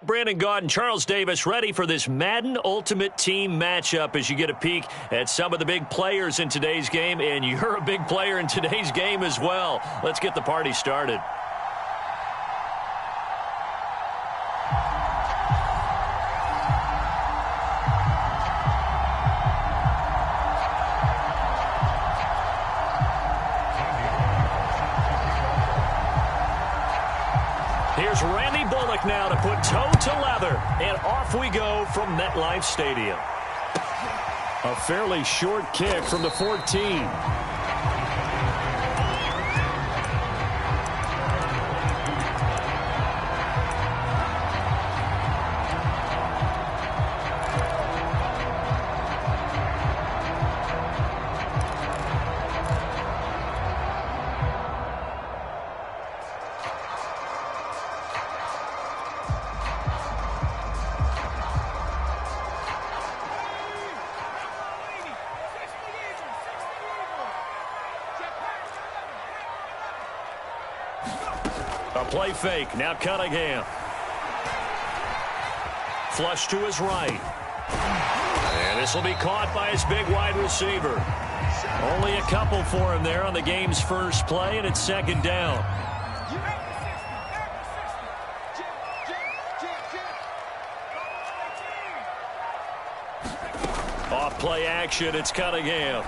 Brandon Gaud and Charles Davis ready for this Madden Ultimate Team matchup as you get a peek at some of the big players in today's game, and you're a big player in today's game as well. Let's get the party started. Here's Randy Bullock now to put toe to leather, and off we go from MetLife Stadium. A fairly short kick from the 14. A play fake. Now Cunningham. Flush to his right. And this will be caught by his big wide receiver. Only a couple for him there on the game's first play, and it's second down. Off play action. It's Cunningham.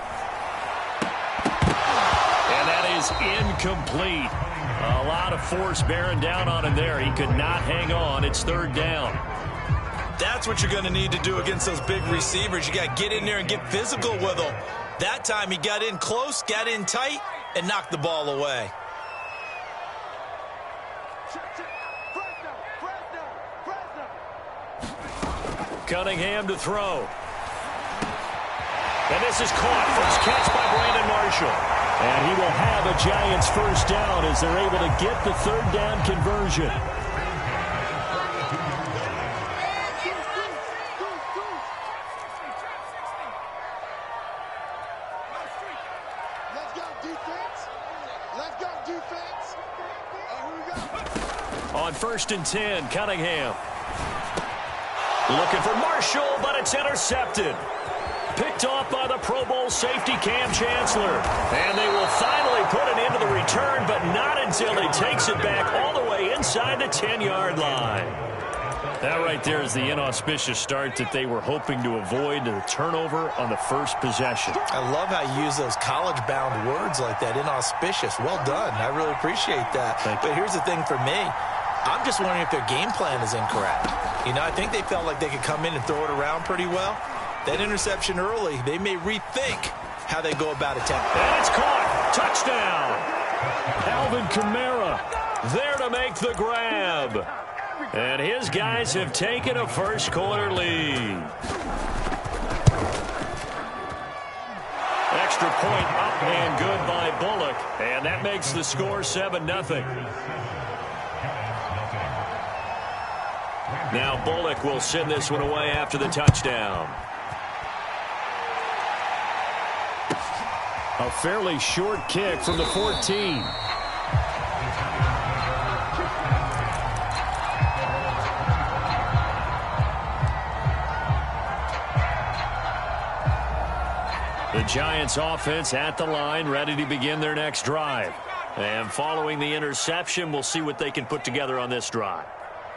And that is incomplete. A lot of force bearing down on him there. He could not hang on. It's third down. That's what you're going to need to do against those big receivers. You got to get in there and get physical with them. That time he got in close, got in tight, and knocked the ball away. Cunningham to throw. And this is caught. First catch by Brandon Marshall. And he will have a Giants first down as they're able to get the third down conversion. Let's go, defense. Let's go, defense. Here we go. On 1st and 10, Cunningham. Looking for Marshall, but it's intercepted. Picked off by the Pro Bowl safety Cam Chancellor. And they will finally put it into the return, but not until he takes it back all the way inside the 10-yard line. That right there is the inauspicious start that they were hoping to avoid, the turnover on the first possession. I love how you use those college-bound words like that, inauspicious. Well done. I really appreciate that. But here's the thing for me. I'm just wondering if their game plan is incorrect. You know, I think they felt like they could come in and throw it around pretty well. That interception early, they may rethink how they go about attacking. And it's caught. Touchdown. Alvin Kamara there to make the grab. And his guys have taken a first quarter lead. Extra point up and good by Bullock. And that makes the score 7-0. Now Bullock will send this one away after the touchdown. A fairly short kick from the 14. The Giants offense at the line, ready to begin their next drive. And following the interception, we'll see what they can put together on this drive.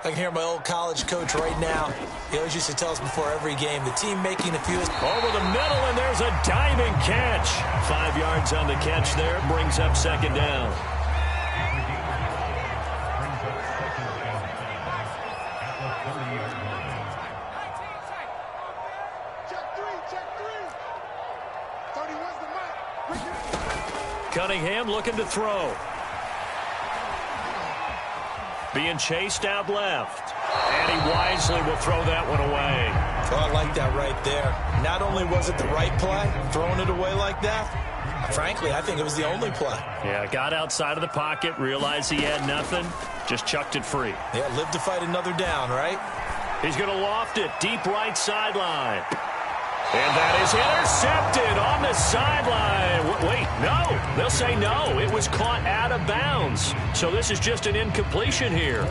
I can hear my old college coach right now. He always used to tell us before every game, the team making a few. Over the middle, and there's a diving catch. 5 yards on the catch there, brings up second down. Cunningham looking to throw. Being chased out left. And he wisely will throw that one away. Oh, I like that right there. Not only was it the right play, throwing it away like that, frankly, I think it was the only play. Yeah, got outside of the pocket, realized he had nothing, just chucked it free. Yeah, live to fight another down, right? He's going to loft it, deep right sideline. And that is intercepted on the sideline. Wait, no. They'll say no. It was caught out of bounds. So this is just an incompletion here.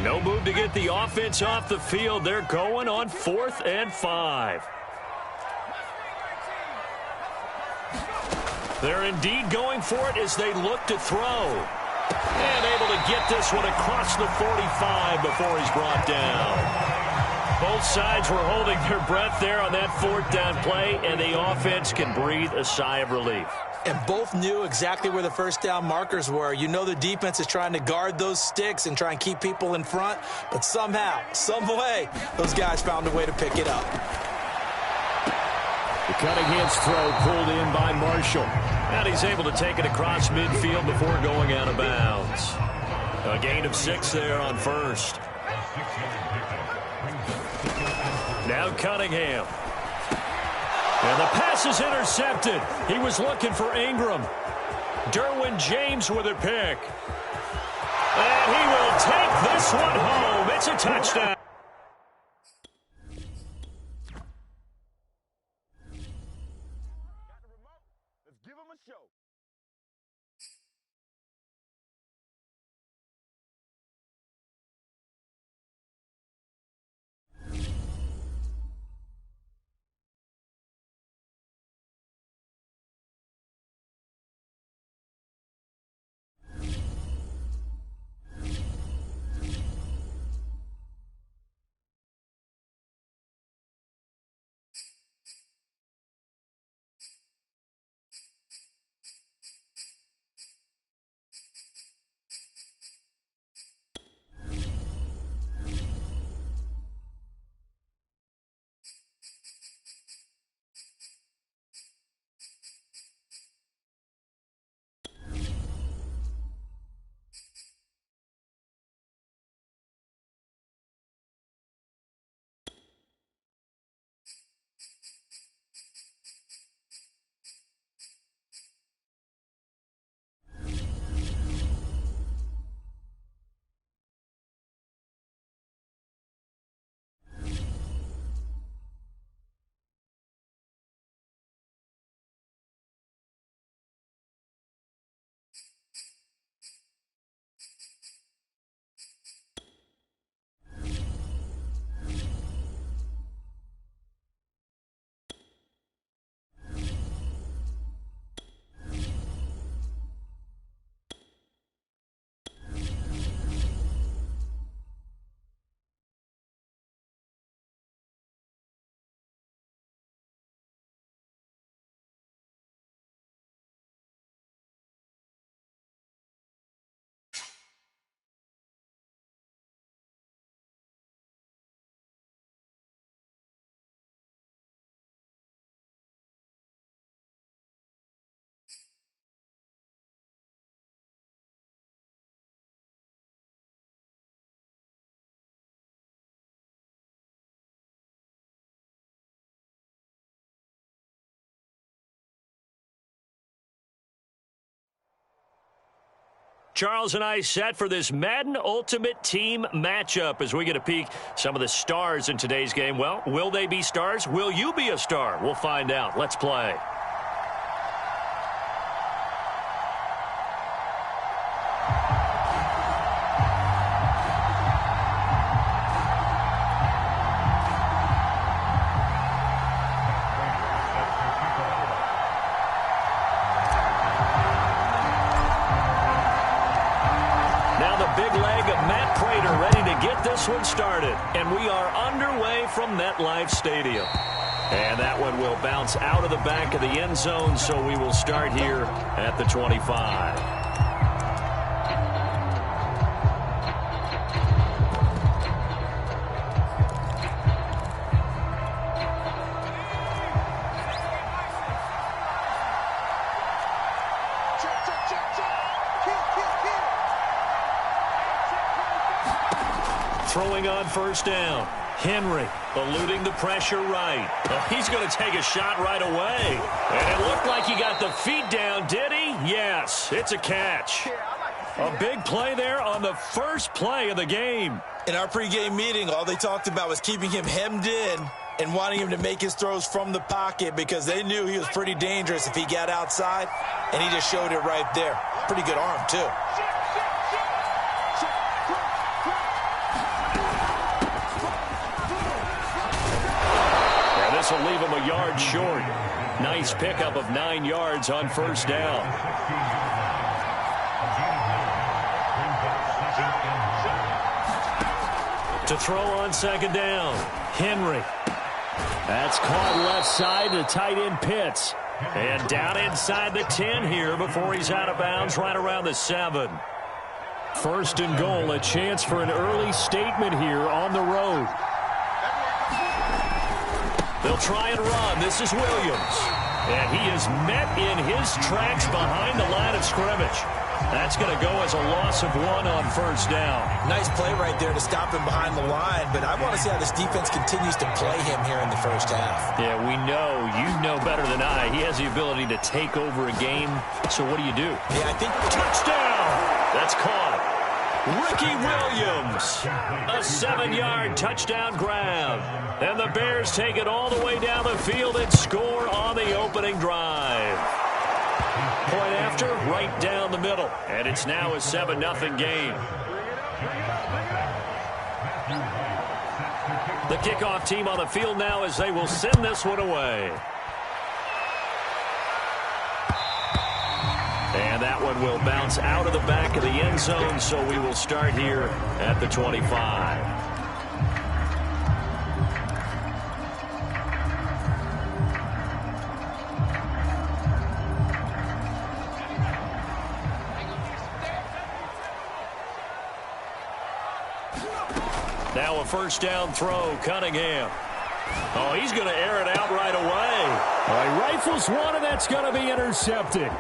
No move to get the offense off the field. They're going on 4th and 5. They're indeed going for it as they look to throw. And able to get this one across the 45 before he's brought down. Both sides were holding their breath there on that 4th down play, and the offense can breathe a sigh of relief. And both knew exactly where the first down markers were. You know the defense is trying to guard those sticks and try and keep people in front, but somehow, some way, those guys found a way to pick it up. The Cunningham's throw pulled in by Marshall. And he's able to take it across midfield before going out of bounds. A gain of 6 there on 1st. Now Cunningham. And the pass is intercepted. He was looking for Ingram. Derwin James with a pick. And he will take this one home. It's a touchdown. Charles and I set for this Madden Ultimate Team matchup as we get a peek some of the stars in today's game. Well, will they be stars? Will you be a star? We'll find out. Let's play. One started, and we are underway from MetLife Stadium. And that one will bounce out of the back of the end zone, so we will start here at the 25. Throwing on first down. Henry eluding the pressure right. Oh, he's going to take a shot right away. And it looked like he got the feet down, did he? Yes, it's a catch. A big play there on the first play of the game. In our pregame meeting, all they talked about was keeping him hemmed in and wanting him to make his throws from the pocket because they knew he was pretty dangerous if he got outside, and he just showed it right there. Pretty good arm, too. This will leave him a yard short. Nice pickup of 9 yards on first down. To throw on second down, Henry. That's caught left side to tight end Pitts. And down inside the 10 here before he's out of bounds right around the 7. First and goal, a chance for an early statement here on the road. They'll try and run. This is Williams. And he is met in his tracks behind the line of scrimmage. That's going to go as a loss of 1 on first down. Nice play right there to stop him behind the line, but I want to see how this defense continues to play him here in the first half. Yeah, we know. You know better than I. He has the ability to take over a game. So what do you do? Yeah, I think touchdown. That's caught. Ricky Williams. A 7-yard touchdown grab. And the Bears take it all the way down the field and score on the opening drive. Point after, right down the middle. And it's now a 7-0 game. The kickoff team on the field now as they will send this one away. And that one will bounce out of the back of the end zone, so we will start here at the 25. Now a first down throw, Cunningham. Oh, he's going to air it out right away. Well, he rifles one, and that's going to be intercepted.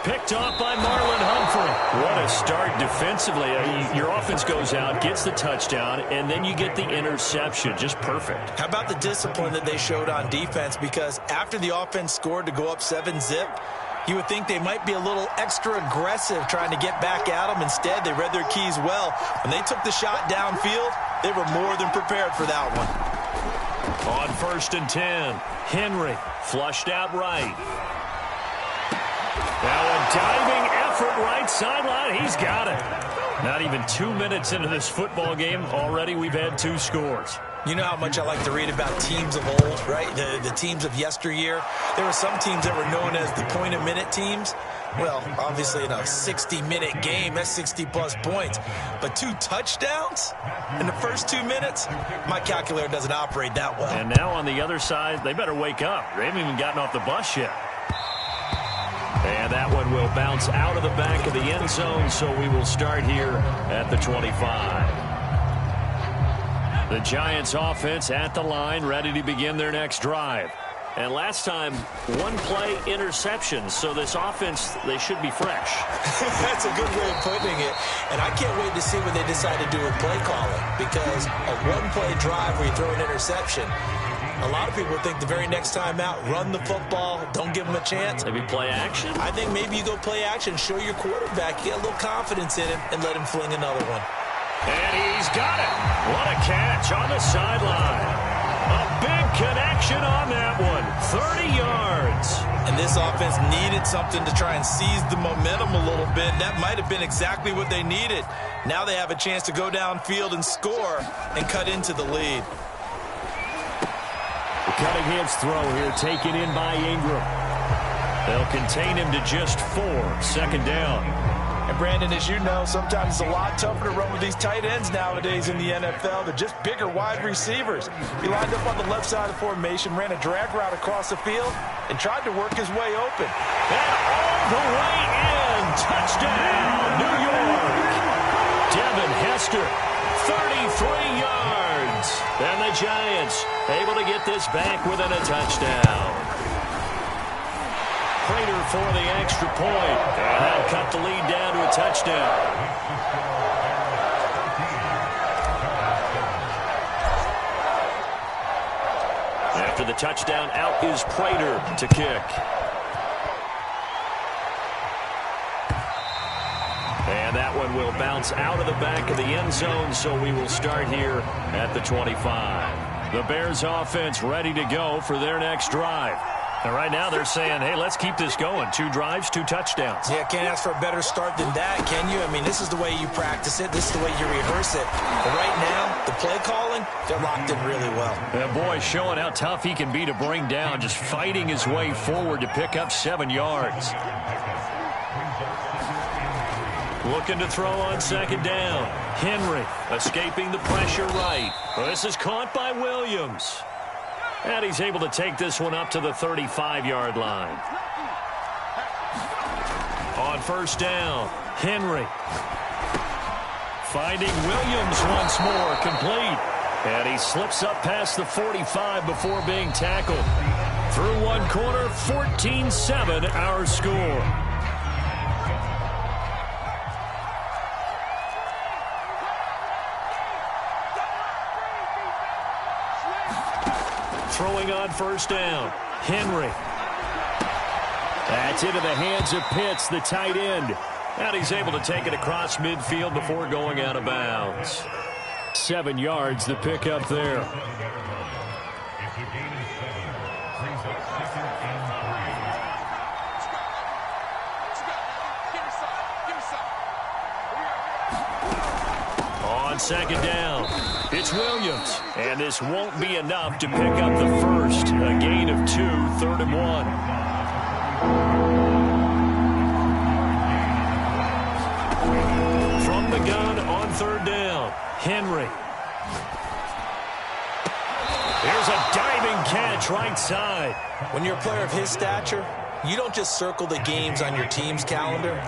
Picked off by Marlon Humphrey. What a start defensively. Your offense goes out, gets the touchdown, and then you get the interception. Just perfect. How about the discipline that they showed on defense? Because after the offense scored to go up 7-zip, you would think they might be a little extra aggressive trying to get back at them. Instead, they read their keys well. When they took the shot downfield, they were more than prepared for that one. On first and 10, Henry flushed out right. Now a diving effort right sideline. He's got it. Not even 2 minutes into this football game, already we've had 2 scores. You know how much I like to read about teams of old, right? The teams of yesteryear. There were some teams that were known as the point-a-minute teams. Well, obviously in a 60-minute game, that's 60-plus points. But 2 touchdowns in the first 2 minutes? My calculator doesn't operate that well. And now on the other side, they better wake up. They haven't even gotten off the bus yet. And that one will bounce out of the back of the end zone, so we will start here at the 25. The Giants offense at the line, ready to begin their next drive. And last time, 1-play interception. So this offense, they should be fresh. That's a good way of putting it. And I can't wait to see what they decide to do with play calling. Because a 1-play drive where you throw an interception, a lot of people think the very next time out, run the football, don't give them a chance. Maybe play action? I think maybe you go play action, show your quarterback, get a little confidence in him, and let him fling another one. And he's got it. What a catch on the sideline. A big connection on that one. 30 yards. And this offense needed something to try and seize the momentum a little bit. That might have been exactly what they needed. Now they have a chance to go downfield and score and cut into the lead. Cunningham's throw here taken in by Ingram. They'll contain him to just 4. Second down. And, Brandon, as you know, sometimes it's a lot tougher to run with these tight ends nowadays in the NFL. They're just bigger wide receivers. He lined up on the left side of the formation, ran a drag route across the field, and tried to work his way open. And all the way in. Touchdown, New York. Devin Hester, 33 yards. And the Giants able to get this back within a touchdown. Prater for the extra point. And that'll cut the lead down to a touchdown. After the touchdown, out is Prater to kick. And that one will bounce out of the back of the end zone, so we will start here at the 25. The Bears offense ready to go for their next drive. And right now they're saying, hey, let's keep this going. 2 drives, 2 touchdowns. Yeah, can't ask for a better start than that, can you? I mean, this is the way you practice it. This is the way you rehearse it. But right now, the play calling, they're locked in really well. And boy, showing how tough he can be to bring down, just fighting his way forward to pick up 7 yards. Looking to throw on 2nd down. Henry escaping the pressure right. This is caught by Williams. And he's able to take this one up to the 35-yard line. On 1st down, Henry. Finding Williams once more, complete. And he slips up past the 45 before being tackled. Through one quarter, 14-7 our score. Throwing on 1st down, Henry. That's into the hands of Pitts, the tight end. And he's able to take it across midfield before going out of bounds. 7 yards, the pickup there. On 2nd down, it's Williams. And this won't be enough to pick up the first. A gain of 2, 3rd and 1. From the gun on 3rd down, Henry. Here's a diving catch right side. When you're a player of his stature, you don't just circle the games on your team's calendar.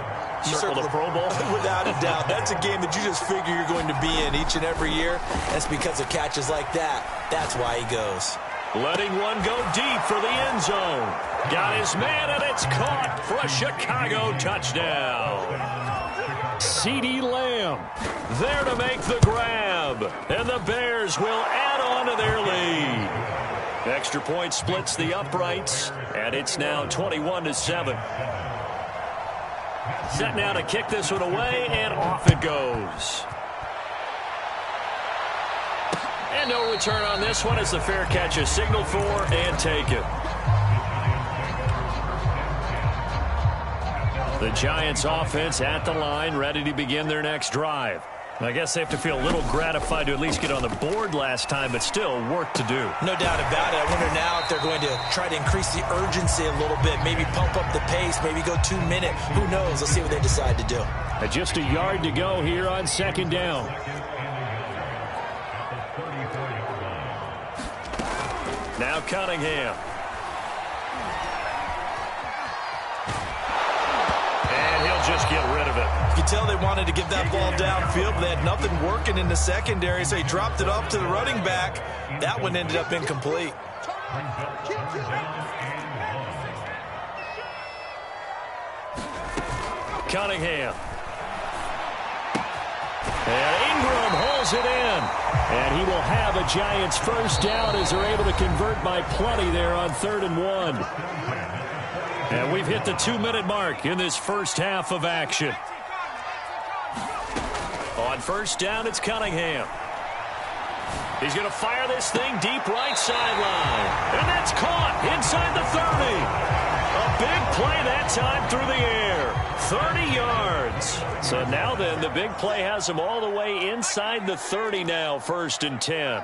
You circle the Pro Bowl? Without a doubt. That's a game that you just figure you're going to be in each and every year. That's because of catches like that. That's why he goes. Letting one go deep for the end zone. Got his man, and it's caught for a Chicago touchdown. CeeDee Lamb there to make the grab. And the Bears will add on to their lead. Extra point splits the uprights, and it's now 21-7. Set now to kick this one away, and off it goes. And no return on this one as the fair catch is signaled for and taken. The Giants offense at the line, ready to begin their next drive. I guess they have to feel a little gratified to at least get on the board last time, but still work to do. No doubt about it. I wonder now if they're going to try to increase the urgency a little bit, maybe pump up the pace, maybe go 2-minute. Who knows? Let's see what they decide to do. Just a yard to go here on 2nd down. Now Cunningham. And he'll just get rid of it. You can tell they wanted to get that ball downfield, but they had nothing working in the secondary, so he dropped it off to the running back. That one ended up incomplete. Cunningham. And Ingram holds it in. And he will have a Giants first down as they're able to convert by plenty there on 3rd and 1. And we've hit the 2-minute mark in this first half of action. On 1st down, it's Cunningham. He's going to fire this thing deep right sideline. And that's caught inside the 30. A big play that time through the air. 30 yards. So now then, the big play has him all the way inside the 30 now, 1st and 10.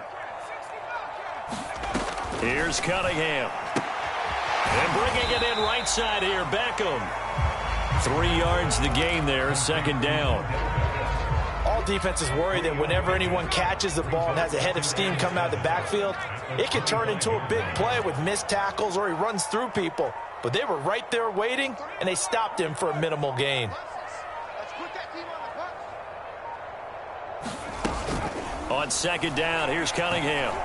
Here's Cunningham. And bringing it in right side here, Beckham. 3 yards the gain there, 2nd down. All defenses worry that whenever anyone catches the ball and has a head of steam come out of the backfield, it can turn into a big play with missed tackles or he runs through people. But they were right there waiting, and they stopped him for a minimal gain. On 2nd down, here's Cunningham.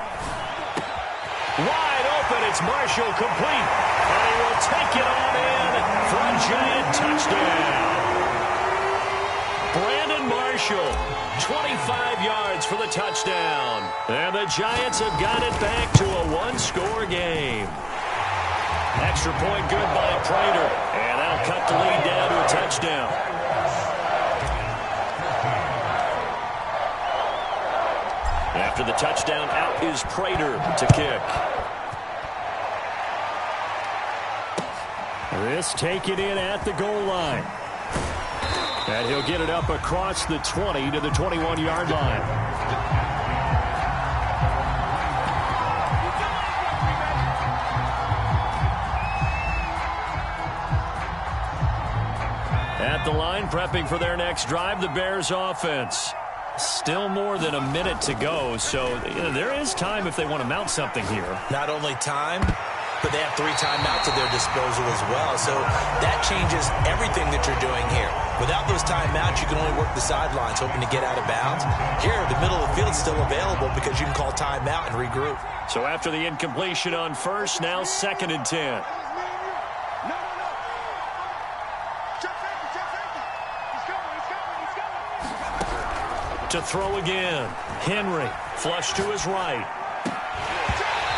Wide open, it's Marshall, complete. And he will take it on in for a Giant touchdown. Brandon Marshall, 25 yards for the touchdown. And the Giants have got it back to a one-score game. Extra point good by Prater. And that'll cut the lead down to a touchdown. After the touchdown, out is Prater to kick. This taken in at the goal line. And he'll get it up across the 20 to the 21-yard line. At the line, prepping for their next drive, the Bears offense. Still more than a minute to go, so there is time if they want to mount something here. Not only time, but they have 3 timeouts at their disposal as well. So that changes everything that you're doing here. Without those timeouts, you can only work the sidelines, hoping to get out of bounds. Here, the middle of the field is still available because you can call timeout and regroup. So after the incompletion on first, now 2nd and 10. To throw again. Henry, flush to his right.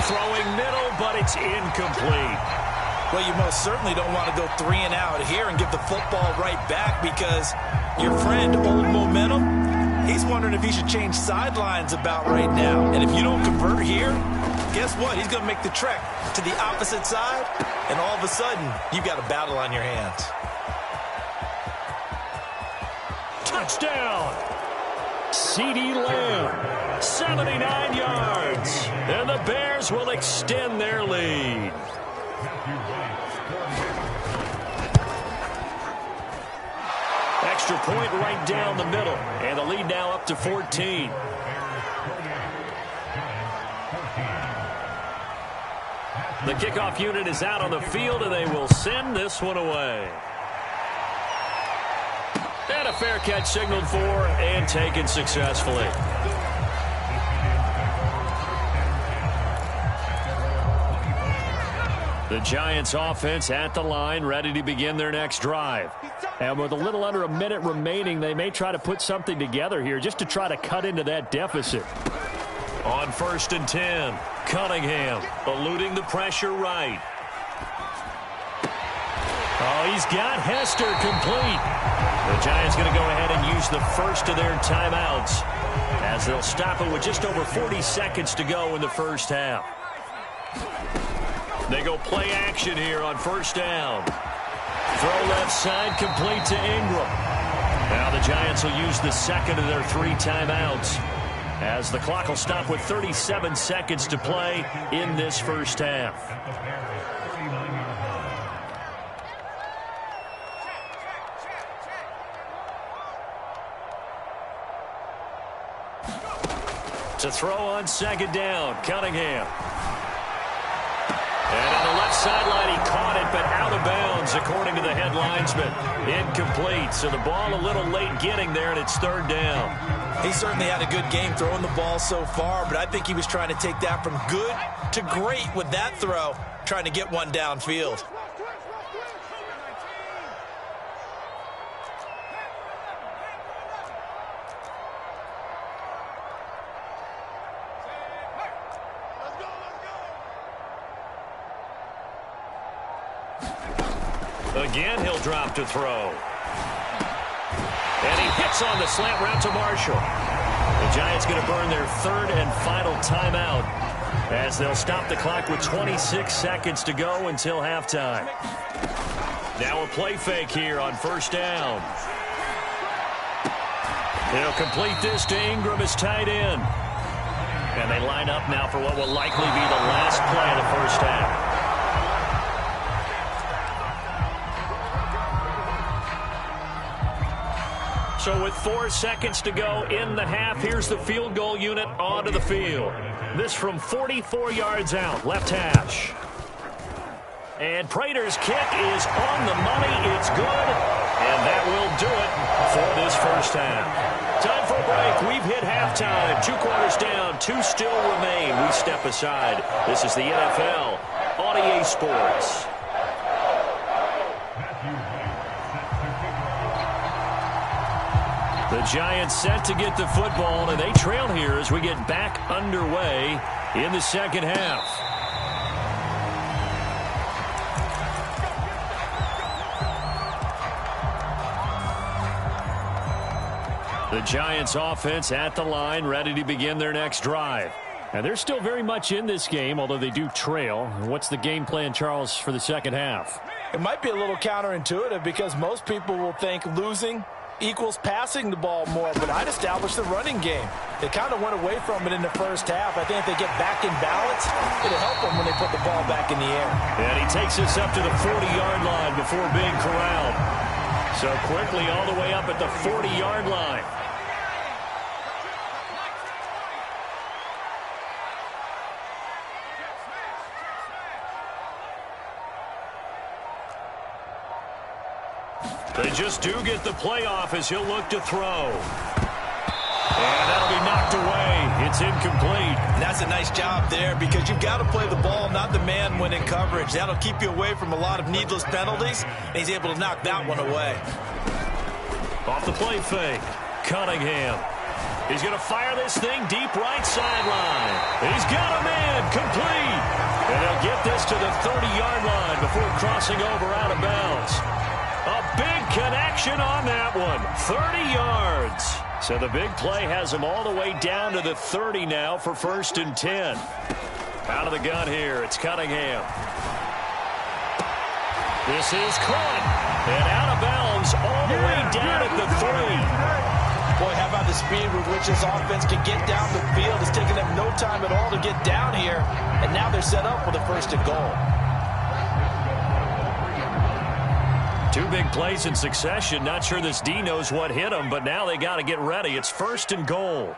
Throwing middle, but it's incomplete. Well, you most certainly don't want to go 3 and out here and give the football right back because your friend, Old Momentum, he's wondering if he should change sidelines about right now. And if you don't convert here, guess what? He's going to make the trek to the opposite side, and all of a sudden, you've got a battle on your hands. Touchdown! CeeDee Lamb, 79 yards, and the Bears will extend their lead. Extra point right down the middle, and the lead now up to 14. The kickoff unit is out on the field, and they will send this one away. And a fair catch signaled for and taken successfully. The Giants offense at the line, ready to begin their next drive. And with a little under a minute remaining, they may try to put something together here just to try to cut into that deficit. On 1st and 10, Cunningham eluding the pressure right. Oh, he's got Hester complete. The Giants going to go ahead and use the first of their timeouts as they'll stop it with just over 40 seconds to go in the first half. They go play action here on 1st down. Throw left side, complete to Ingram. Now the Giants will use the second of their 3 timeouts as the clock will stop with 37 seconds to play in this first half. To throw on 2nd down, Cunningham. And on the left sideline, he caught it, but out of bounds, according to the head linesman. Incomplete, so the ball a little late getting there, and it's 3rd down. He certainly had a good game throwing the ball so far, but I think he was trying to take that from good to great with that throw, trying to get one downfield. Again, he'll drop to throw. And he hits on the slant route to Marshall. The Giants going to burn their 3rd and final timeout as they'll stop the clock with 26 seconds to go until halftime. Now a play fake here on 1st down. He'll complete this to Ingram as tight end. And they line up now for what will likely be the last play of the first half. So with 4 seconds to go in the half, here's the field goal unit onto the field. This from 44 yards out, left hash. And Prater's kick is on the money. It's good. And that will do it for this first half. Time for a break. We've hit halftime. 2 quarters down. 2 still remain. We step aside. This is the NFL on EA Sports. The Giants set to get the football, and they trail here as we get back underway in the second half. The Giants offense at the line, ready to begin their next drive. And they're still very much in this game, although they do trail. What's the game plan, Charles, for the second half? It might be a little counterintuitive because most people will think losing equals passing the ball more, but I'd establish the running game. They kind of went away from it in the first half. I think if they get back in balance, it'll help them when they put the ball back in the air. And he takes this up to the 40-yard line before being corralled. So quickly all the way up at the 40-yard line. They just do get the playoff as he'll look to throw. And that'll be knocked away. It's incomplete. And that's a nice job there because you've got to play the ball, not the man when in coverage. That'll keep you away from a lot of needless penalties, and he's able to knock that one away. Off the play fake, Cunningham. He's going to fire this thing deep right sideline. He's got him in, complete. And he'll get this to the 30-yard line before crossing over out of bounds. A big connection on that one, 30 yards. So the big play has him all the way down to the 30 now for 1st and 10. Out of the gun here, it's Cunningham. This is caught. And out of bounds all the way down at the 3. Boy, how about the speed with which this offense can get down the field? It's taken them no time at all to get down here. And now they're set up for the 1st and goal. 2 big plays in succession. Not sure this D knows what hit him, but now they got to get ready. It's 1st and goal.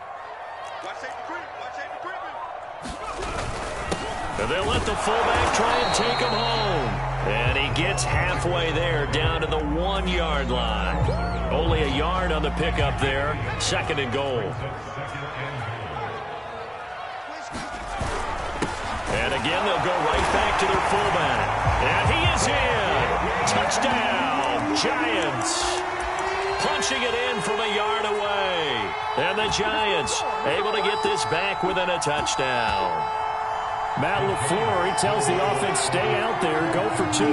And they'll let the fullback try and take him home. And he gets halfway there down to the 1-yard line. Only a yard on the pickup there. 2nd and goal. And again, they'll go right back to their fullback. And he is in. Touchdown, Giants. Punching it in from a yard away. And the Giants able to get this back within a touchdown. Matt LaFleur, he tells the offense, stay out there, go for 2.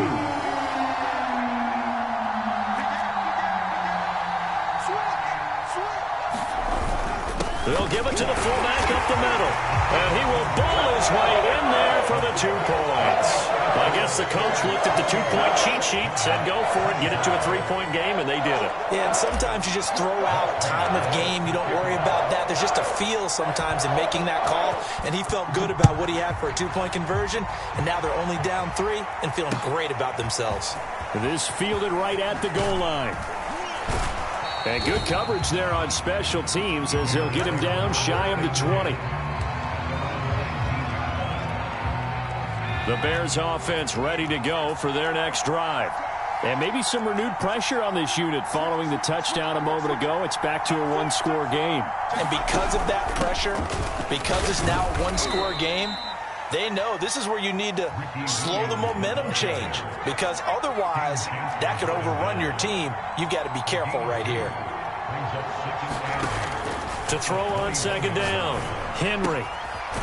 They'll give it to the fullback up the middle. And he will bowl his way in there for the 2 points. I guess the coach looked at the 2-point cheat sheet, said go for it, get it to a 3-point game, and they did it. Yeah, and sometimes you just throw out time of game. You don't worry about that. There's just a feel sometimes in making that call, and he felt good about what he had for a 2-point conversion, and now they're only down 3 and feeling great about themselves. This fielded right at the goal line. And good coverage there on special teams as they'll get him down shy of the 20. The Bears offense ready to go for their next drive. And maybe some renewed pressure on this unit following the touchdown a moment ago. It's back to a 1-score game. And because of that pressure, because it's now a 1-score game, they know this is where you need to slow the momentum change. Because otherwise, that could overrun your team. You've got to be careful right here. To throw on 2nd down, Henry.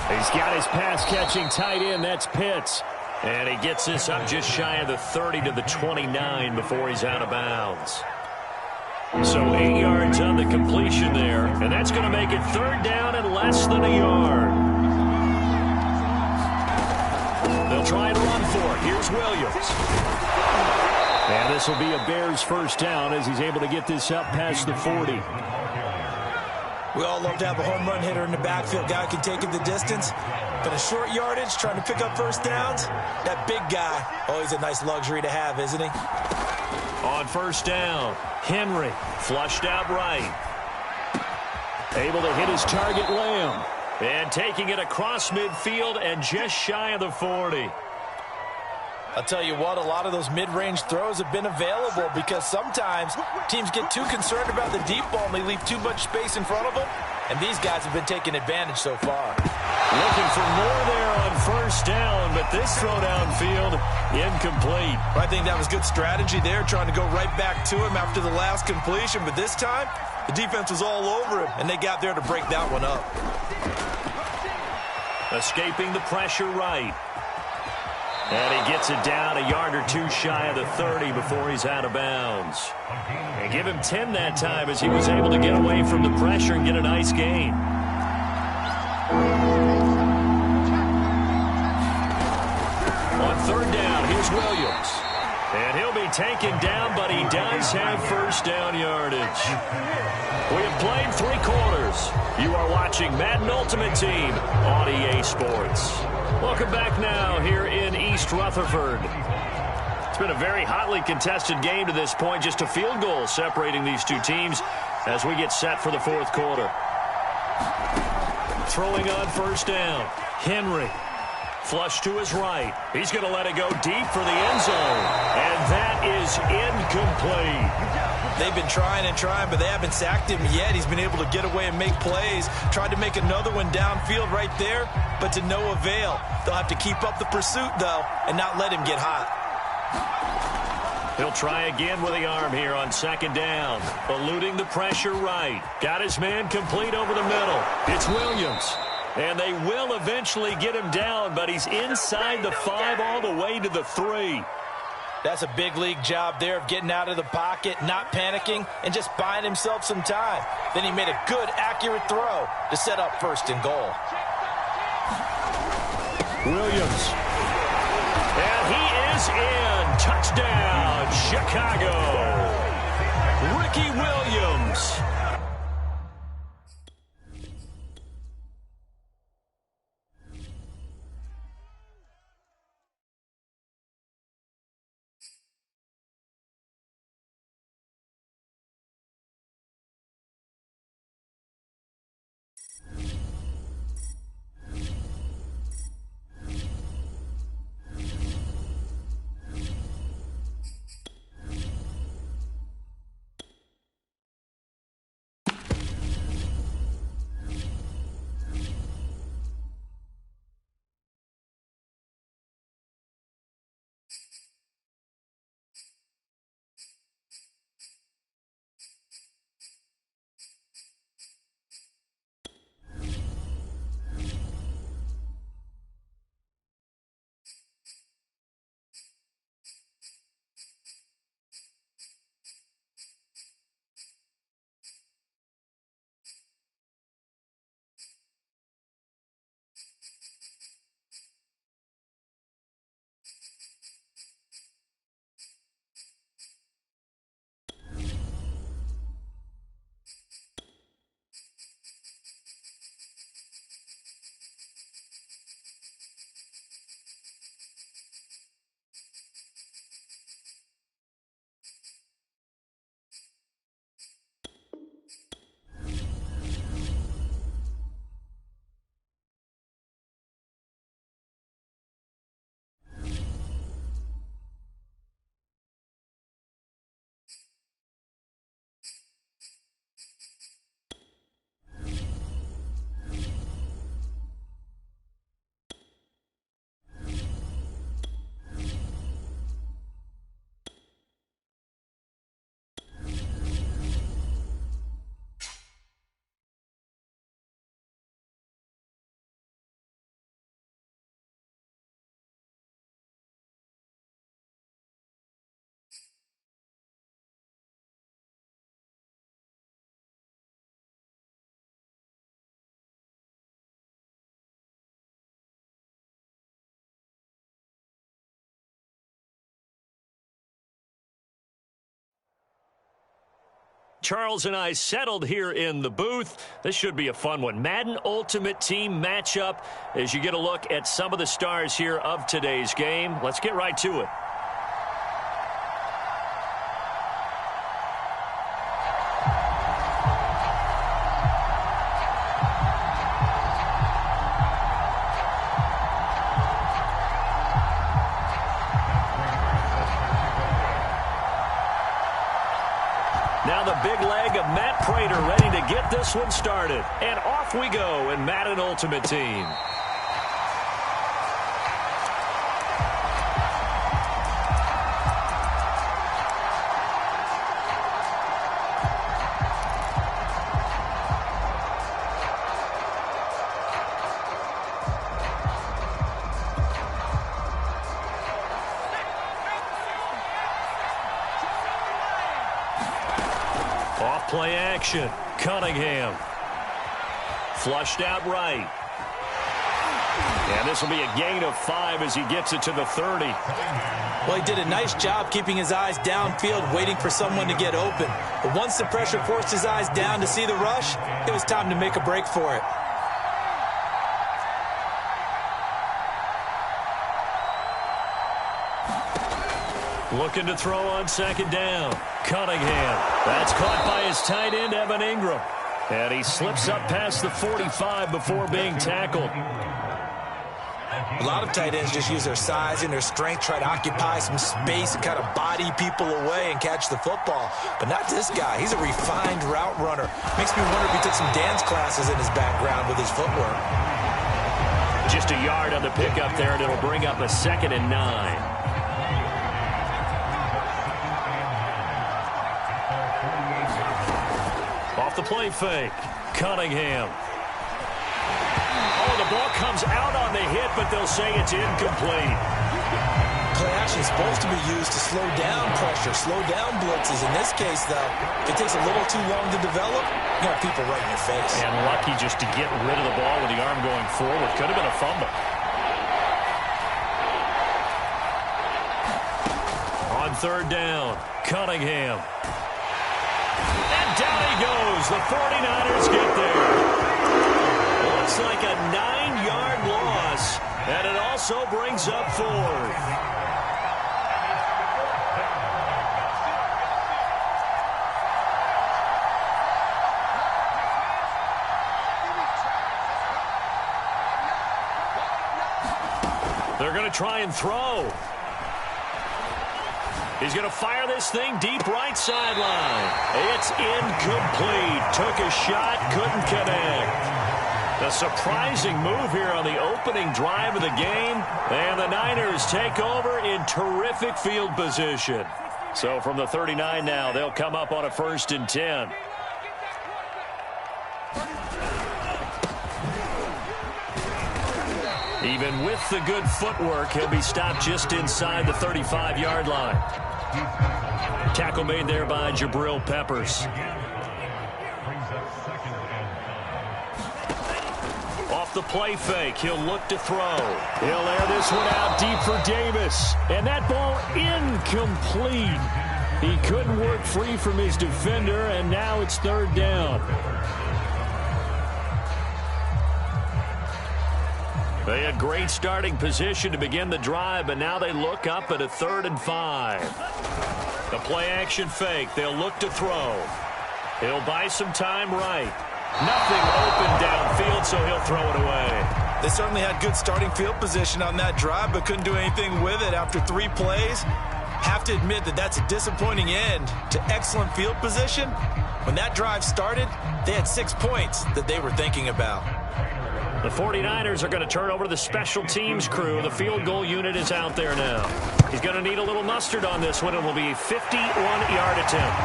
He's got his pass-catching tight end. That's Pitts. And he gets this up just shy of the 30 to the 29 before he's out of bounds. So 8 yards on the completion there. And that's going to make it 3rd down and less than a yard. They'll try and run for it. Here's Williams. And this will be a Bears 1st down as he's able to get this up past the 40. We all love to have a home run hitter in the backfield. Guy can take it the distance. But a short yardage, trying to pick up 1st downs, that big guy, always a nice luxury to have, isn't he? On 1st down, Henry flushed out right. Able to hit his target, Lamb. And taking it across midfield and just shy of the 40. I'll tell you what, a lot of those mid-range throws have been available because sometimes teams get too concerned about the deep ball and they leave too much space in front of them. And these guys have been taking advantage so far. Looking for more there on 1st down, but this throw downfield incomplete. I think that was good strategy there, trying to go right back to him after the last completion. But this time, the defense was all over him, and they got there to break that one up. Escaping the pressure right. And he gets it down a yard or 2 shy of the 30 before he's out of bounds. And give him 10 that time as he was able to get away from the pressure and get a nice gain. On 3rd down, here's Williams. And taken down, but he does have first down yardage. We have played 3 quarters. You are watching Madden Ultimate Team on EA Sports. Welcome back now here in East Rutherford. It's been a very hotly contested game to this point. Just a field goal separating these two teams as we get set for the 4th quarter. Throwing on first down. Henry. Flush to his right. He's going to let it go deep for the end zone. And that is incomplete. They've been trying and trying, but they haven't sacked him yet. He's been able to get away and make plays. Tried to make another one downfield right there, but to no avail. They'll have to keep up the pursuit, though, and not let him get hot. He'll try again with the arm here on 2nd down. Eluding the pressure right. Got his man complete over the middle. It's Williams. And they will eventually get him down, but he's inside the 5 all the way to the 3. That's a big league job there of getting out of the pocket, not panicking, and just buying himself some time. Then he made a good, accurate throw to set up 1st and goal. Williams. And he is in. Touchdown, Chicago. Ricky Williams. Charles and I settled here in the booth. This should be a fun one. Madden Ultimate Team matchup as you get a look at some of the stars here of today's game. Let's get right to it. Now the big leg of Matt Prater ready to get this one started. And off we go in Madden Ultimate Team. Play action. Cunningham. Flushed out right. And this will be a gain of 5 as he gets it to the 30. Well, he did a nice job keeping his eyes downfield, waiting for someone to get open. But once the pressure forced his eyes down to see the rush, it was time to make a break for it. Looking to throw on second down. Cunningham. That's caught by his tight end, Evan Ingram. And he slips up past the 45 before being tackled. A lot of tight ends just use their size and their strength, try to occupy some space and kind of body people away and catch the football. But not this guy. He's a refined route runner. Makes me wonder if he took some dance classes in his background with his footwork. Just a yard on the pickup there, and it'll bring up a 2nd and 9. Off the play fake. Cunningham. Oh, the ball comes out on the hit, but they'll say it's incomplete. Play action is supposed to be used to slow down pressure, slow down blitzes. In this case, though, if it takes a little too long to develop, you got people right in your face. And lucky just to get rid of the ball with the arm going forward. Could have been a fumble. On 3rd down, Cunningham. And down he goes. The 49ers get there. Looks like a 9-yard loss, and it also brings up 4th. They're going to try and throw. He's going to fire this thing deep right sideline. It's incomplete. Took a shot, couldn't connect. A surprising move here on the opening drive of the game. And the Niners take over in terrific field position. So from the 39 now, they'll come up on a 1st and 10. Even with the good footwork, he'll be stopped just inside the 35-yard line. Tackle made there by Jabril Peppers. Off the play fake, he'll look to throw. He'll air this one out deep for Davis. And that ball incomplete. He couldn't work free from his defender, and now it's 3rd down. They had great starting position to begin the drive, but now they look up at a 3rd and 5. The play-action fake. They'll look to throw. He'll buy some time right. Nothing open downfield, so he'll throw it away. They certainly had good starting field position on that drive, but couldn't do anything with it after 3 plays. Have to admit that that's a disappointing end to excellent field position. When that drive started, they had 6 points that they were thinking about. The 49ers are going to turn over to the special teams crew. The field goal unit is out there now. He's going to need a little mustard on this one. It will be a 51-yard attempt.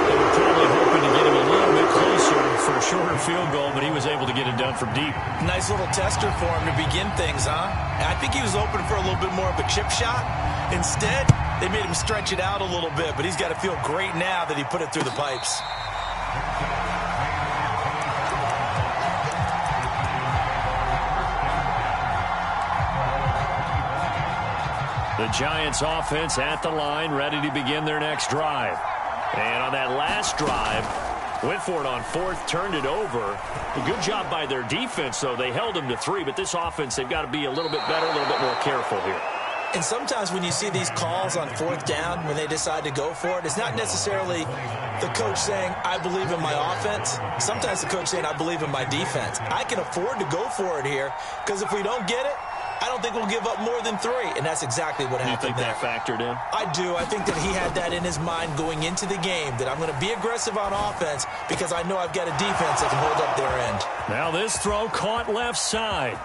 They were probably hoping to get him a little bit closer for a shorter field goal, but he was able to get it done from deep. Nice little tester for him to begin things, huh? I think he was open for a little bit more of a chip shot. Instead, they made him stretch it out a little bit, but he's got to feel great now that he put it through the pipes. The Giants offense at the line, ready to begin their next drive. And on that last drive, went for it on 4th, turned it over. A good job by their defense, though. They held them to 3, but this offense, they've got to be a little bit better, a little bit more careful here. And sometimes when you see these calls on 4th down, when they decide to go for it, it's not necessarily the coach saying, I believe in my offense. Sometimes the coach saying, I believe in my defense. I can afford to go for it here, because if we don't get it, I don't think we'll give up more than 3, and that's exactly what happened there. You think that factored in? I do. I think that he had that in his mind going into the game, that I'm going to be aggressive on offense because I know I've got a defense that can hold up their end. Now this throw caught left side.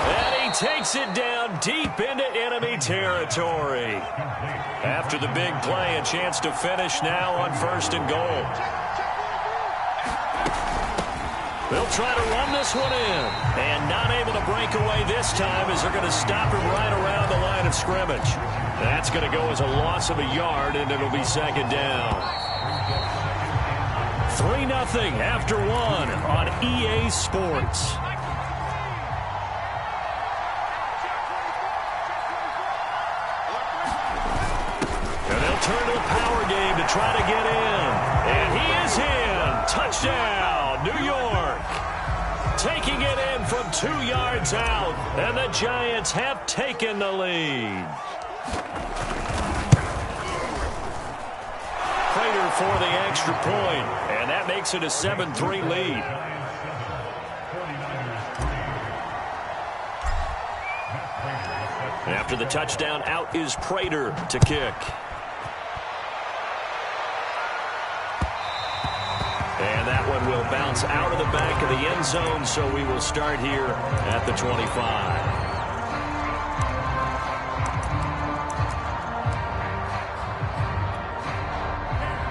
And he takes it down deep into enemy territory. After the big play, a chance to finish now on 1st and goal. They'll try to run this one in. And not able to break away this time as they're going to stop him right around the line of scrimmage. That's going to go as a loss of a yard, and it'll be 2nd down. 3-0 after one on EA Sports. And they'll turn to the power game to try to get in. And he is in. Touchdown, New York. Taking it in from 2 yards out. And the Giants have taken the lead. Prater for the extra point. And that makes it a 7-3 lead. After the touchdown, out is Prater to kick. And that one will bounce out of the back of the end zone, so we will start here at the 25.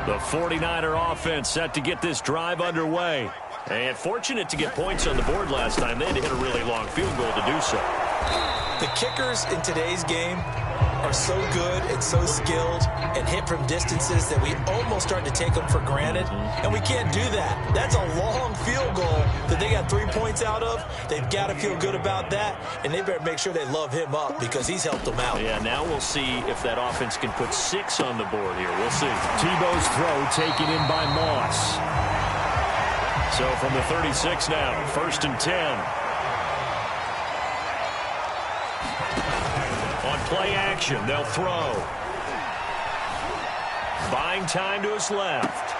The 49er offense set to get this drive underway. And fortunate to get points on the board last time. They had to hit a really long field goal to do so. The kickers in today's game are so good and so skilled and hit from distances that we almost start to take them for granted, and we can't do that. That's a long field goal that they got 3 points out of. They've got to feel good about that, and they better make sure they love him up because he's helped them out. Yeah, now we'll see if that offense can put 6 on the board here. We'll see. Tebow's throw taken in by Moss. So from the 36 now, 1st and 10. Play action, they'll throw. Buying time to his left.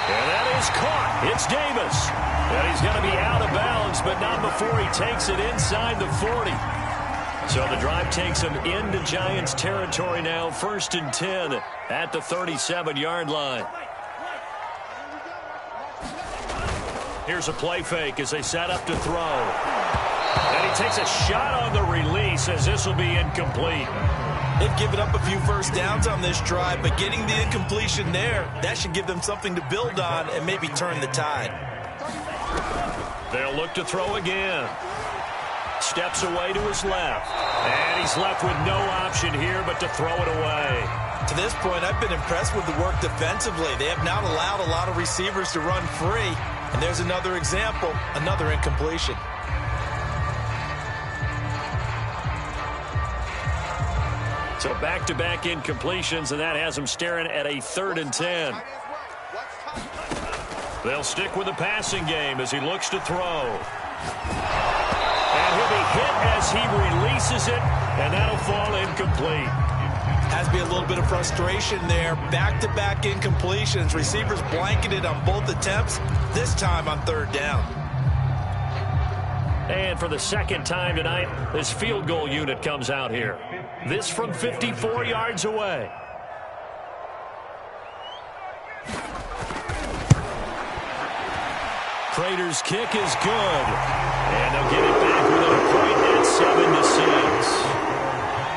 And that is caught. It's Davis. And he's going to be out of bounds, but not before he takes it inside the 40. So the drive takes him into Giants territory now, 1st and 10 at the 37-yard line. Here's a play fake as they set up to throw. And he takes a shot on the release as this will be incomplete. They've given up a few first downs on this drive, but getting the incompletion there, that should give them something to build on and maybe turn the tide. They'll look to throw again. Steps away to his left. And he's left with no option here but to throw it away. To this point, I've been impressed with the work defensively. They have not allowed a lot of receivers to run free. And there's another example, another incompletion. So back-to-back incompletions, and that has them staring at a 3rd and 10. They'll stick with the passing game as he looks to throw. And he'll be hit as he releases it, and that'll fall incomplete. Has to be a little bit of frustration there. Back-to-back incompletions. Receivers blanketed on both attempts, this time on 3rd down. And for the 2nd time tonight, this field goal unit comes out here. This from 54 yards away. Prater's kick is good. And they'll get it back within a point at 7-6.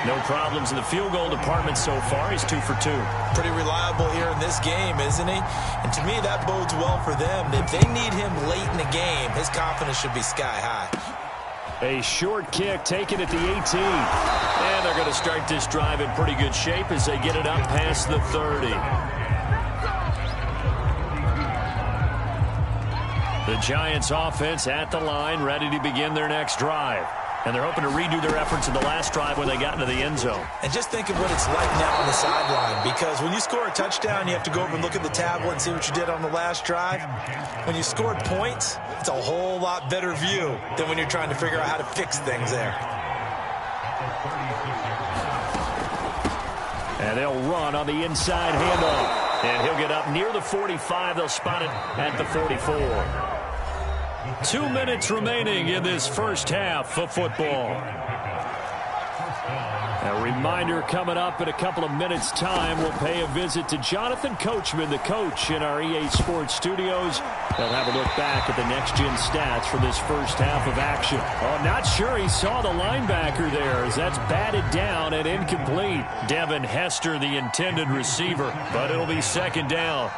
No problems in the field goal department so far. He's 2 for 2. Pretty reliable here in this game, isn't he? And to me, that bodes well for them. If they need him late in the game, his confidence should be sky high. A short kick taken at the 18. And they're going to start this drive in pretty good shape as they get it up past the 30. The Giants offense at the line, ready to begin their next drive. And they're hoping to redo their efforts in the last drive when they got into the end zone. And just think of what it's like now on the sideline, because when you score a touchdown, you have to go over and look at the tablet and see what you did on the last drive. When you scored points, it's a whole lot better view than when you're trying to figure out how to fix things there. And they'll run on the inside handoff. And he'll get up near the 45. They'll spot it at the 44. 2 minutes remaining in this first half of football. A reminder coming up in a couple of minutes' time. We'll pay a visit to Jonathan Coachman, the coach in our EA Sports studios. They'll have a look back at the next-gen stats from this first half of action. Oh, not sure he saw the linebacker there as that's batted down and incomplete. Devin Hester, the intended receiver, but it'll be 2nd down.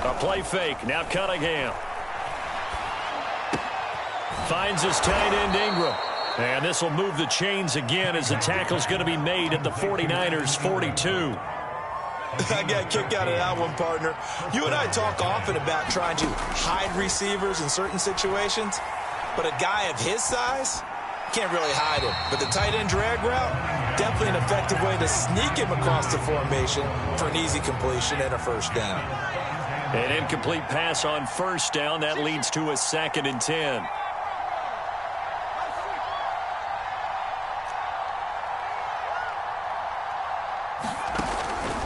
A play fake. Now Cunningham. Finds his tight end Ingram. And this will move the chains again as the tackle's going to be made at the 49ers 42. I got a kick out of that one, partner. You and I talk often about trying to hide receivers in certain situations, but a guy of his size can't really hide him. But the tight end drag route, definitely an effective way to sneak him across the formation for an easy completion and a first down. An incomplete pass on first down. That leads to a 2nd and 10.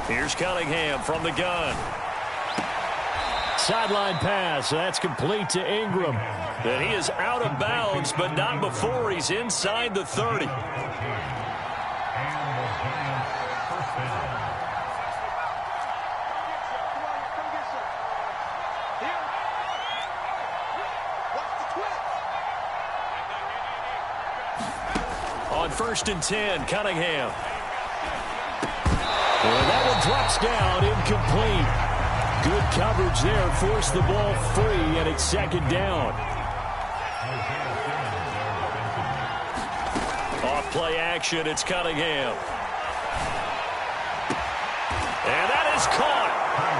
Here's Cunningham from the gun. Sideline pass. That's complete to Ingram. And he is out of bounds, but not before he's inside the 30. On 1st and 10, Cunningham. And that one drops down, incomplete. Good coverage there, forced the ball free, and it's 2nd down. Off play action, it's Cunningham. And that is caught.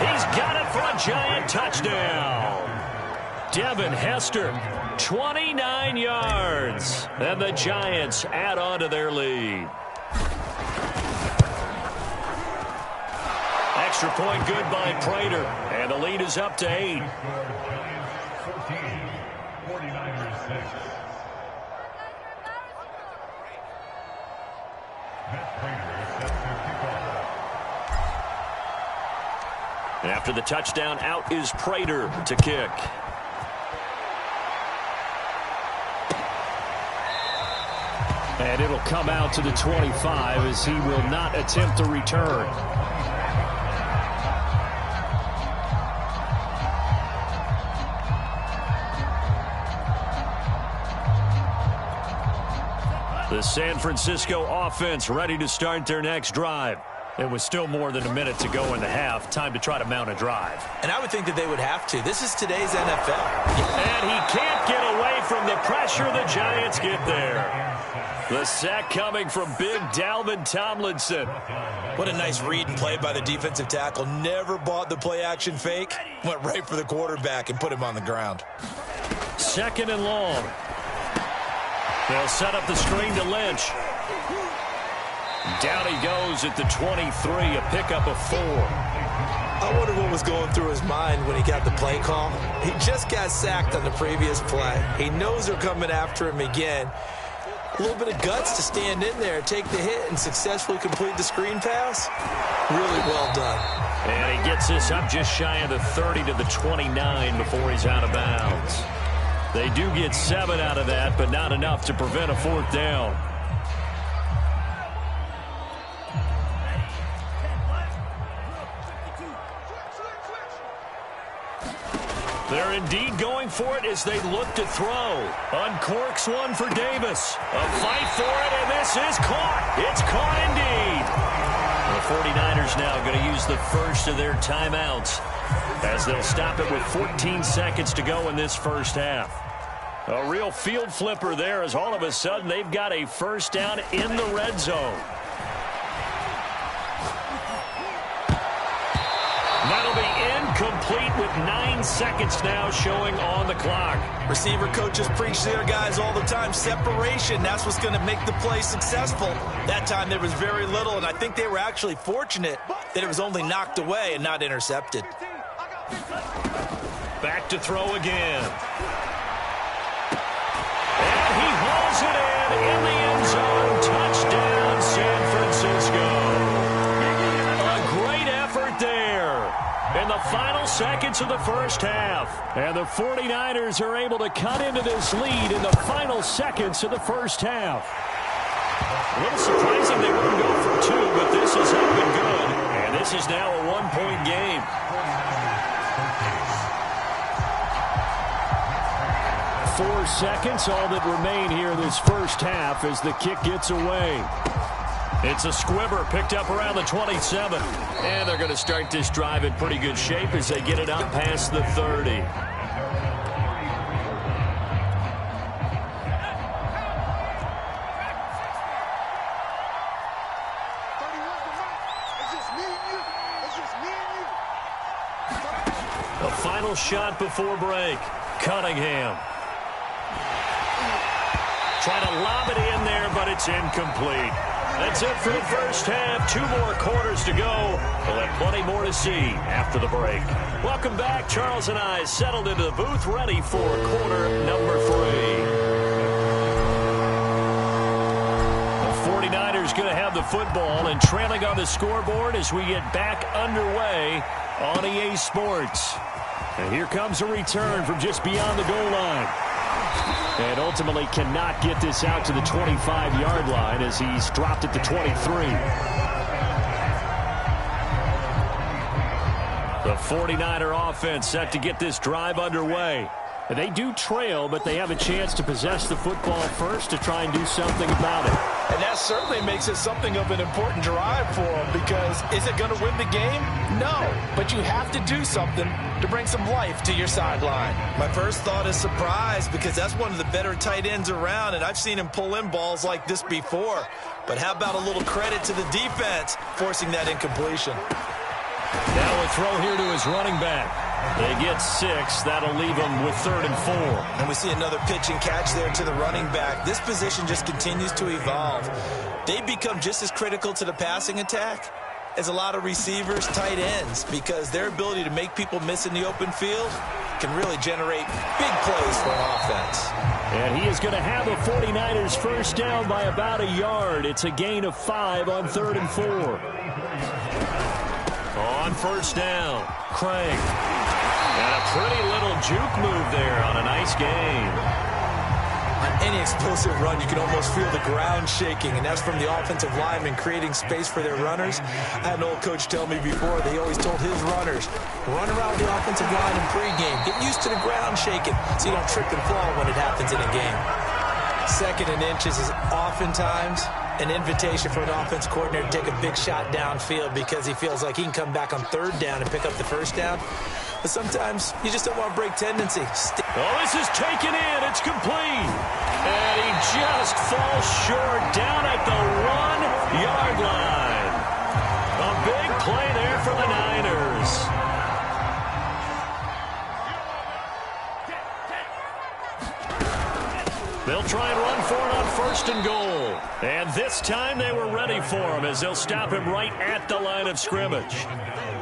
He's got it for a giant touchdown. Devin Hester, 29 yards. And the Giants add on to their lead. Extra point good by Prater. And the lead is up to 8. After the touchdown, out is Prater to kick. And it'll come out to the 25 as he will not attempt to return. The San Francisco offense ready to start their next drive. It was still more than a minute to go in the half. Time to try to mount a drive. And I would think that they would have to. This is today's NFL. And he can't get away from the pressure. The Giants get there. The sack coming from big Dalvin Tomlinson. What a nice read and play by the defensive tackle. Never bought the play action fake. Went right for the quarterback and put him on the ground. 2nd and long. They'll set up the screen to Lynch. Down he goes at the 23, a pickup of 4. I wonder what was going through his mind when he got the play call. He just got sacked on the previous play. He knows they're coming after him again. A little bit of guts to stand in there, take the hit, and successfully complete the screen pass. Really well done. And he gets this up just shy of the 30 to the 29 before he's out of bounds. They do get 7 out of that, but not enough to prevent a 4th down. They're indeed going for it as they look to throw. Uncorks one for Davis. A fight for it, and this is caught. It's caught indeed. The 49ers now going to use the first of their timeouts as they'll stop it with 14 seconds to go in this first half. A real field flipper there as all of a sudden they've got a first down in the red zone. That'll be incomplete with 9 seconds now showing on the clock. Receiver coaches preach to their guys all the time. Separation, that's what's going to make the play successful. That time there was very little, and I think they were actually fortunate that it was only knocked away and not intercepted. Back to throw again. And he hauls it in the end zone. Touchdown, San Francisco. A great effort there in the final seconds of the first half. And the 49ers are able to cut into this lead in the final seconds of the first half. A little surprising they wouldn't go for 2, but this is up and good. And this is now a 1-point game. Four seconds, all that remain here this first half as the kick gets away. It's a squibber picked up around the 27. And they're going to start this drive in pretty good shape as they get it up past the 30. The final shot before break. Cunningham. Trying to lob it in there, but it's incomplete. That's it for the first half. 2 more quarters to go. We'll have plenty more to see after the break. Welcome back. Charles and I settled into the booth, ready for quarter number 3. The 49ers going to have the football and trailing on the scoreboard as we get back underway on EA Sports. And here comes a return from just beyond the goal line. And ultimately cannot get this out to the 25-yard line as he's dropped at the 23. The 49er offense set to get this drive underway. And they do trail, but they have a chance to possess the football first to try and do something about it. And that certainly makes it something of an important drive for them, because is it going to win the game? No, but you have to do something to bring some life to your sideline. My first thought is surprise, because that's one of the better tight ends around, and I've seen him pull in balls like this before. But how about a little credit to the defense forcing that incompletion? Now a throw here to his running back. They get 6. That'll leave them with 3rd and 4. And we see another pitch and catch there to the running back. This position just continues to evolve. They become just as critical to the passing attack as a lot of receivers, tight ends, because their ability to make people miss in the open field can really generate big plays for an offense. And he is going to have the 49ers first down by about a yard. It's a gain of 5 on 3rd and 4. On first down, Craig. And a pretty little juke move there on a nice gain. On any explosive run, you can almost feel the ground shaking, and that's from the offensive linemen creating space for their runners. I had an old coach tell me before, they always told his runners, run around the offensive line in pregame. Get used to the ground shaking so you don't trip and fall when it happens in a game. 2nd and inches is oftentimes an invitation for an offense coordinator to take a big shot downfield because he feels like he can come back on 3rd down and pick up the first down. But sometimes you just don't want to break tendency. Oh, this is taken in. It's complete. And he just falls short down at the 1-yard line. A big play there for the Niners. They'll try and run for it on 1st and goal. And this time they were ready for him as they'll stop him right at the line of scrimmage.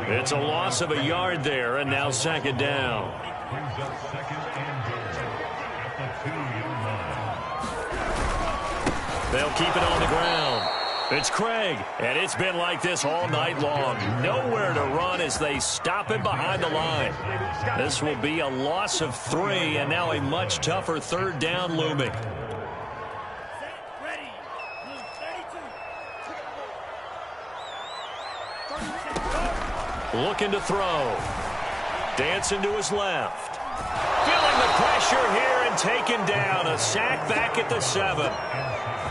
It's a loss of a yard there, and now 2nd down. They'll keep it on the ground. It's Craig, and it's been like this all night long. Nowhere to run as they stop him behind the line. This will be a loss of 3, and now a much tougher 3rd down looming. Looking to throw. Dancing to his left. Feeling the pressure here and taken down. A sack back at the 7.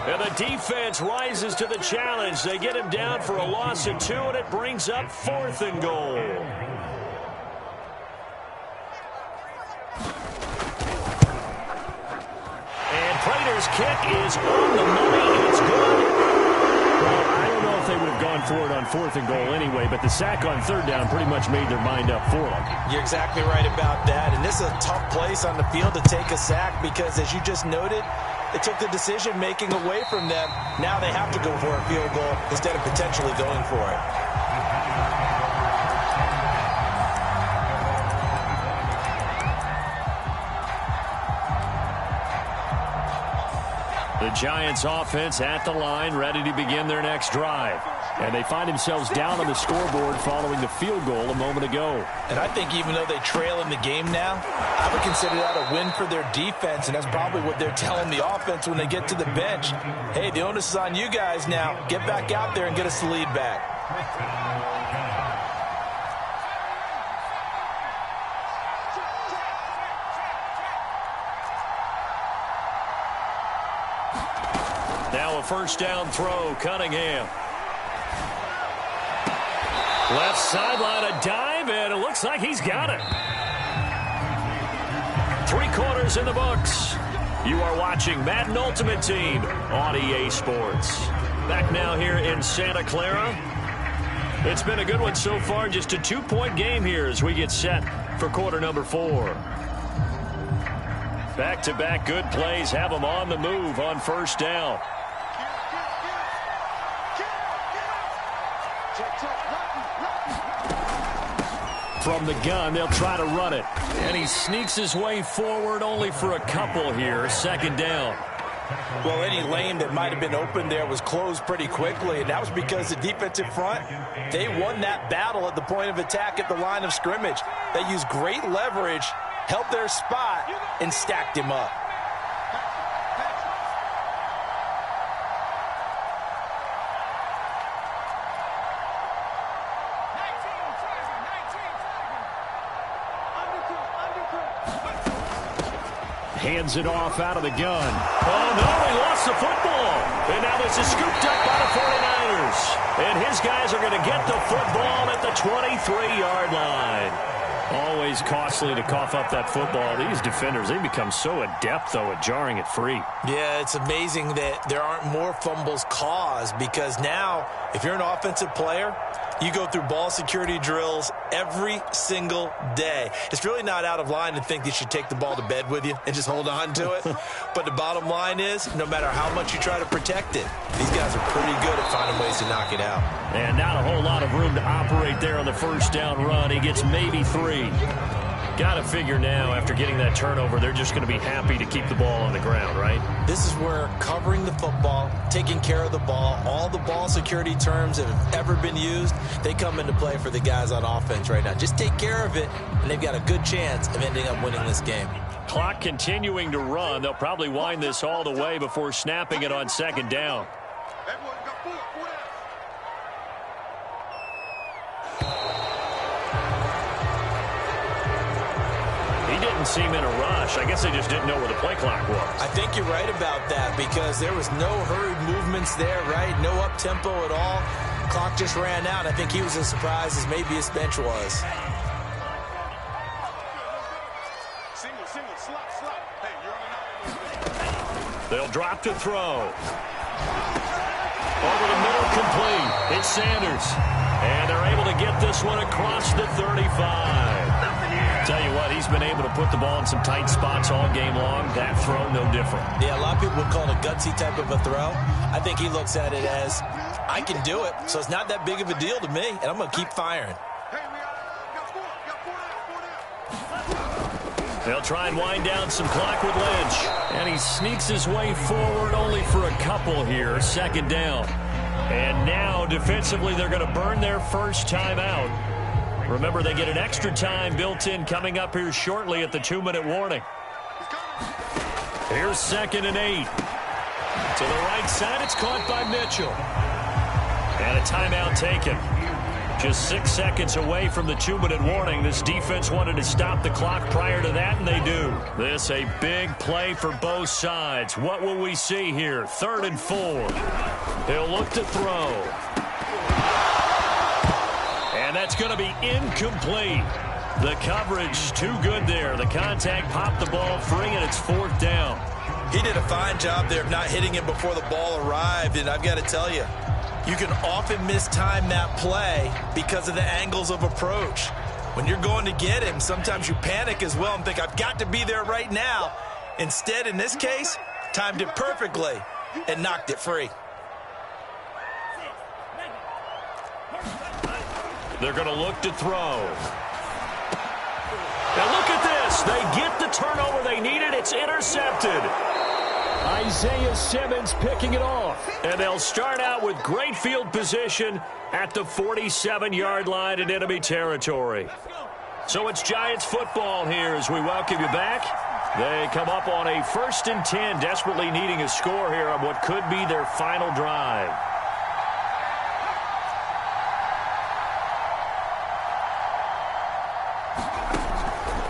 And the defense rises to the challenge. They get him down for a loss of 2, and it brings up 4th and goal. And Prater's kick is on the money. It's good. Well, I don't know if they would have gone for it on 4th and goal anyway, but the sack on 3rd down pretty much made their mind up for them. You're exactly right about that. And this is a tough place on the field to take a sack because, as you just noted, it took the decision-making away from them. Now they have to go for a field goal instead of potentially going for it. The Giants offense at the line, ready to begin their next drive. And they find themselves down on the scoreboard following the field goal a moment ago. And I think even though they trail in the game now, I would consider that a win for their defense, and that's probably what they're telling the offense when they get to the bench. Hey, the onus is on you guys now. Get back out there and get us the lead back. Now a first down throw, Cunningham. Left sideline, a dive, and it looks like he's got it. 3 quarters in the books. You are watching Madden Ultimate Team on EA Sports. Back now here in Santa Clara. It's been a good one so far. Just a 2-point game here as we get set for quarter number 4. Back-to-back good plays have them on the move on first down. From the gun, they'll try to run it. And he sneaks his way forward only for a couple here. Second down. Well, any lane that might have been open there was closed pretty quickly, and that was because the defensive front, they won that battle at the point of attack at the line of scrimmage. They used great leverage, held their spot, and stacked him up. Hands it off out of the gun. Oh, no, he lost the football. And now this is scooped up by the 49ers. And his guys are going to get the football at the 23-yard line. Always costly to cough up that football. These defenders, they become so adept, though, at jarring it free. Yeah, it's amazing that there aren't more fumbles caused because now, if you're an offensive player, you go through ball security drills every single day. It's really not out of line to think you should take the ball to bed with you and just hold on to it. But the bottom line is, no matter how much you try to protect it, these guys are pretty good at finding ways to knock it out. And not a whole lot of room to operate there on the first down run. He gets maybe 3. Got to figure now, after getting that turnover, they're just going to be happy to keep the ball on the ground, right? This is where covering the football, taking care of the ball, all the ball security terms that have ever been used, they come into play for the guys on offense right now. Just take care of it, and they've got a good chance of ending up winning this game. Clock continuing to run. They'll probably wind this all the way before snapping it on second down. Didn't seem in a rush. I guess they just didn't know where the play clock was. I think you're right about that because there was no hurried movements there, right? No up-tempo at all. Clock just ran out. I think he was as surprised as maybe his bench was. They'll drop to throw. Over the middle, complete. It's Sanders. And they're able to get this one across the 35. Tell you what, he's been able to put the ball in some tight spots all game long. That throw, no different. Yeah, a lot of people would call it a gutsy type of a throw. I think he looks at it as, I can do it, so it's not that big of a deal to me, and I'm going to keep firing. They'll try and wind down some clock with Lynch. And he sneaks his way forward only for a couple here. Second down. And now, defensively, they're going to burn their first timeout. Remember, they get an extra time built in coming up here shortly at the 2-minute warning. Here's 2nd and 8. To the right side, it's caught by Mitchell. And a timeout taken. Just 6 seconds away from the 2-minute warning. This defense wanted to stop the clock prior to that, and they do. This a big play for both sides. What will we see here? 3rd and 4. He'll look to throw. And that's going to be incomplete. The coverage too good there. The contact popped the ball free, and it's 4th down. He did a fine job there of not hitting him before the ball arrived, and I've got to tell you, you can often mistime that play because of the angles of approach. When you're going to get him, sometimes you panic as well and think, I've got to be there right now. Instead, in this case, timed it perfectly and knocked it free. They're going to look to throw. Now look at this. They get the turnover they needed. It's intercepted. Isaiah Simmons picking it off. And they'll start out with great field position at the 47-yard line in enemy territory. So it's Giants football here as we welcome you back. They come up on a 1st and 10, desperately needing a score here on what could be their final drive.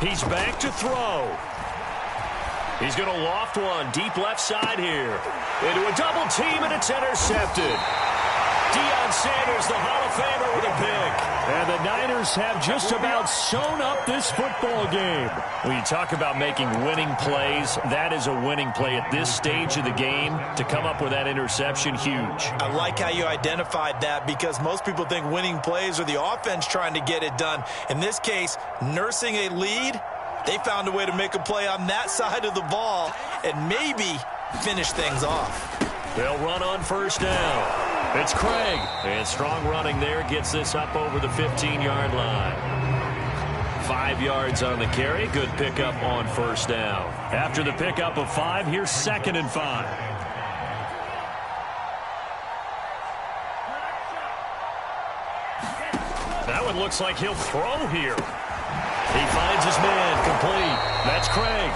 He's back to throw. He's going to loft one deep left side here. Into a double team, and it's intercepted. Deion Sanders, the Hall of Famer, with a pick. And the Niners have just about sewn up this football game. When you talk about making winning plays, that is a winning play at this stage of the game. To come up with that interception, huge. I like how you identified that, because most people think winning plays are the offense trying to get it done. In this case, nursing a lead, they found a way to make a play on that side of the ball and maybe finish things off. They'll run on first down. It's Craig. And strong running there gets this up over the 15-yard line. 5 yards on the carry. Good pickup on first down. After the pickup of 5, here's 2nd and 5. That one looks like he'll throw here. He finds his man, complete. That's Craig.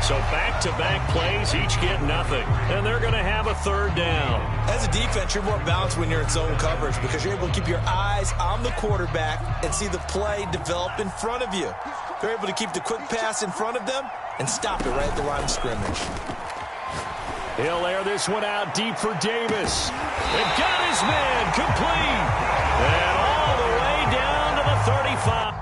So back-to-back plays, each get nothing. And they're going to have a 3rd down. As a defense, you're more balanced when you're in zone coverage, because you're able to keep your eyes on the quarterback and see the play develop in front of you. They're able to keep the quick pass in front of them and stop it right at the line of scrimmage. He'll air this one out deep for Davis. And got his man, complete. And all the way down to the 35.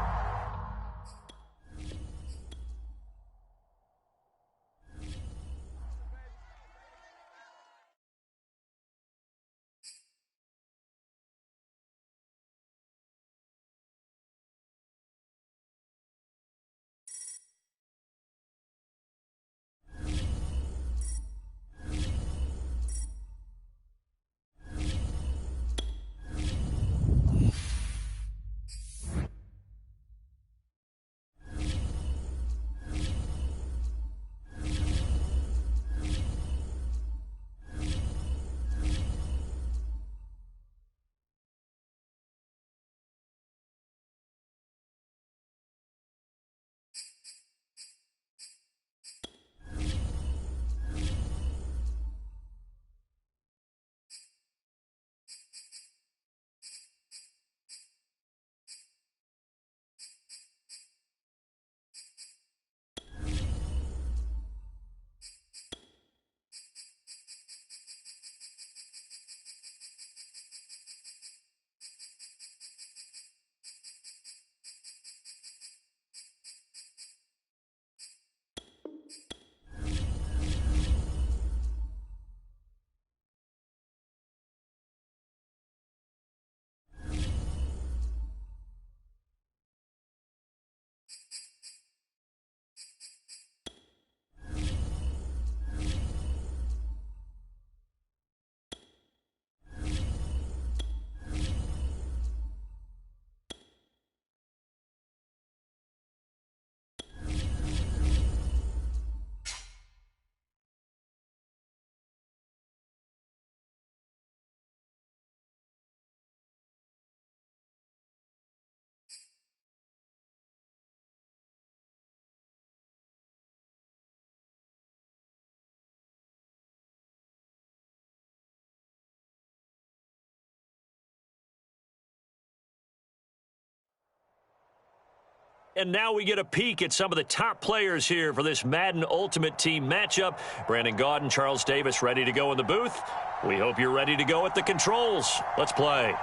And now we get a peek at some of the top players here for this Madden Ultimate Team matchup. Brandon Gaudin, Charles Davis ready to go in the booth. We hope you're ready to go at the controls. Let's play.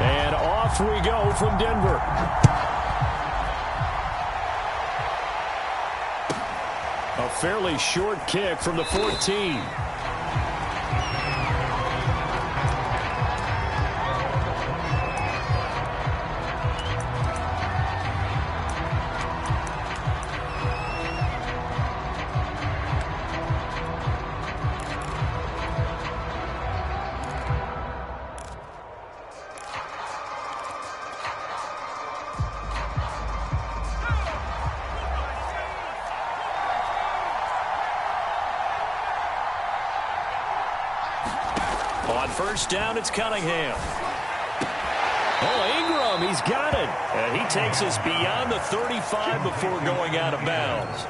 And off we go from Denver. A fairly short kick from the 14. On first down, it's Cunningham. Oh, Ingram, he's got it. And he takes us beyond the 35 before going out of bounds.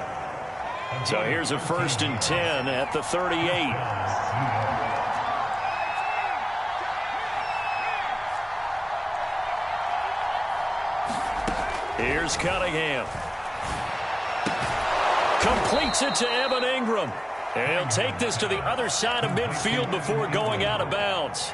So here's a 1st and 10 at the 38. Here's Cunningham. Completes it to Evan Ingram. And he'll take this to the other side of midfield before going out of bounds.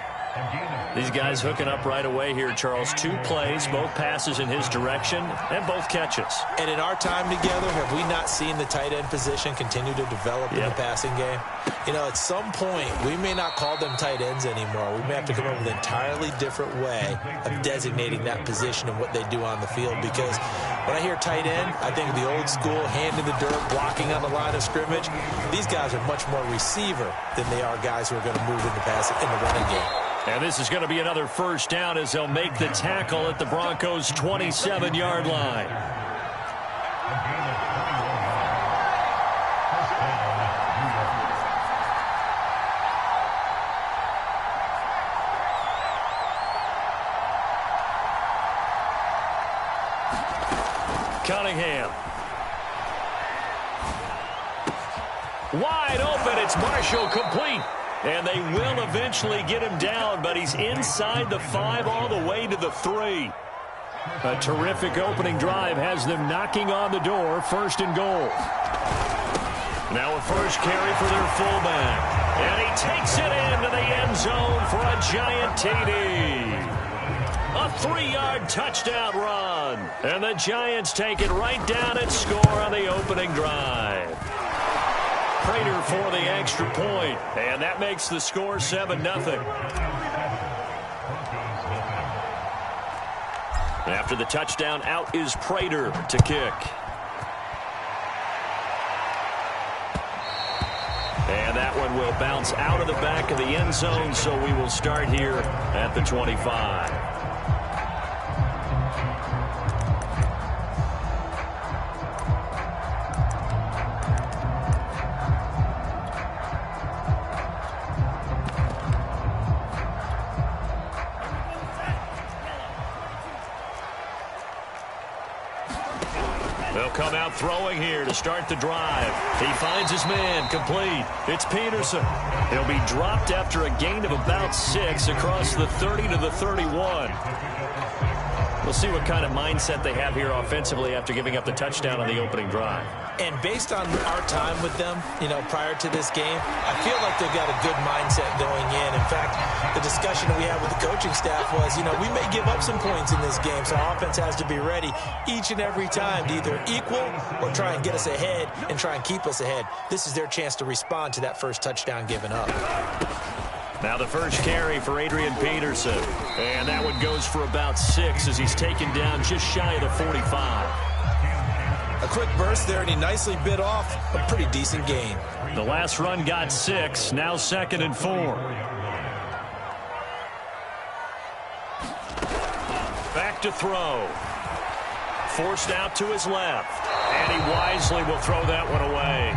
These guys hooking up right away here, Charles. 2 plays, both passes in his direction, and both catches. And in our time together, have we not seen the tight end position continue to develop in the passing game? You know, at some point, we may not call them tight ends anymore. We may have to come up with an entirely different way of designating that position and what they do on the field. Because when I hear tight end, I think of the old school, hand in the dirt, blocking on the line of scrimmage. These guys are much more receiver than they are guys who are going to move in the running game. And this is going to be another 1st down as they'll make the tackle at the Broncos' 27-yard line. Cunningham. Wide open. It's Marshall, complete. And they will eventually get him down, but he's inside the 5 all the way to the 3. A terrific opening drive has them knocking on the door, 1st and goal. Now a first carry for their fullback. And he takes it into the end zone for a giant TD. A 3-yard touchdown run. And the Giants take it right down and score on the opening drive. Prater for the extra point, and that makes the score 7-0. After the touchdown, out is Prater to kick. And that one will bounce out of the back of the end zone, so we will start here at the 25. They'll come out throwing here to start the drive. He finds his man, complete. It's Peterson. He'll be dropped after a gain of about 6 across the 30 to the 31. We'll see what kind of mindset they have here offensively after giving up the touchdown on the opening drive. And based on our time with them, you know, prior to this game, I feel like they've got a good mindset going in. In fact, the discussion that we had with the coaching staff was, you know, we may give up some points in this game, so our offense has to be ready each and every time to either equal or try and get us ahead and try and keep us ahead. This is their chance to respond to that first touchdown given up. Now the first carry for Adrian Peterson. And that one goes for about 6 as he's taken down just shy of the 45. A quick burst there, and he nicely bit off a pretty decent gain. The last run got 6, now 2nd and 4. Back to throw. Forced out to his left. And he wisely will throw that one away.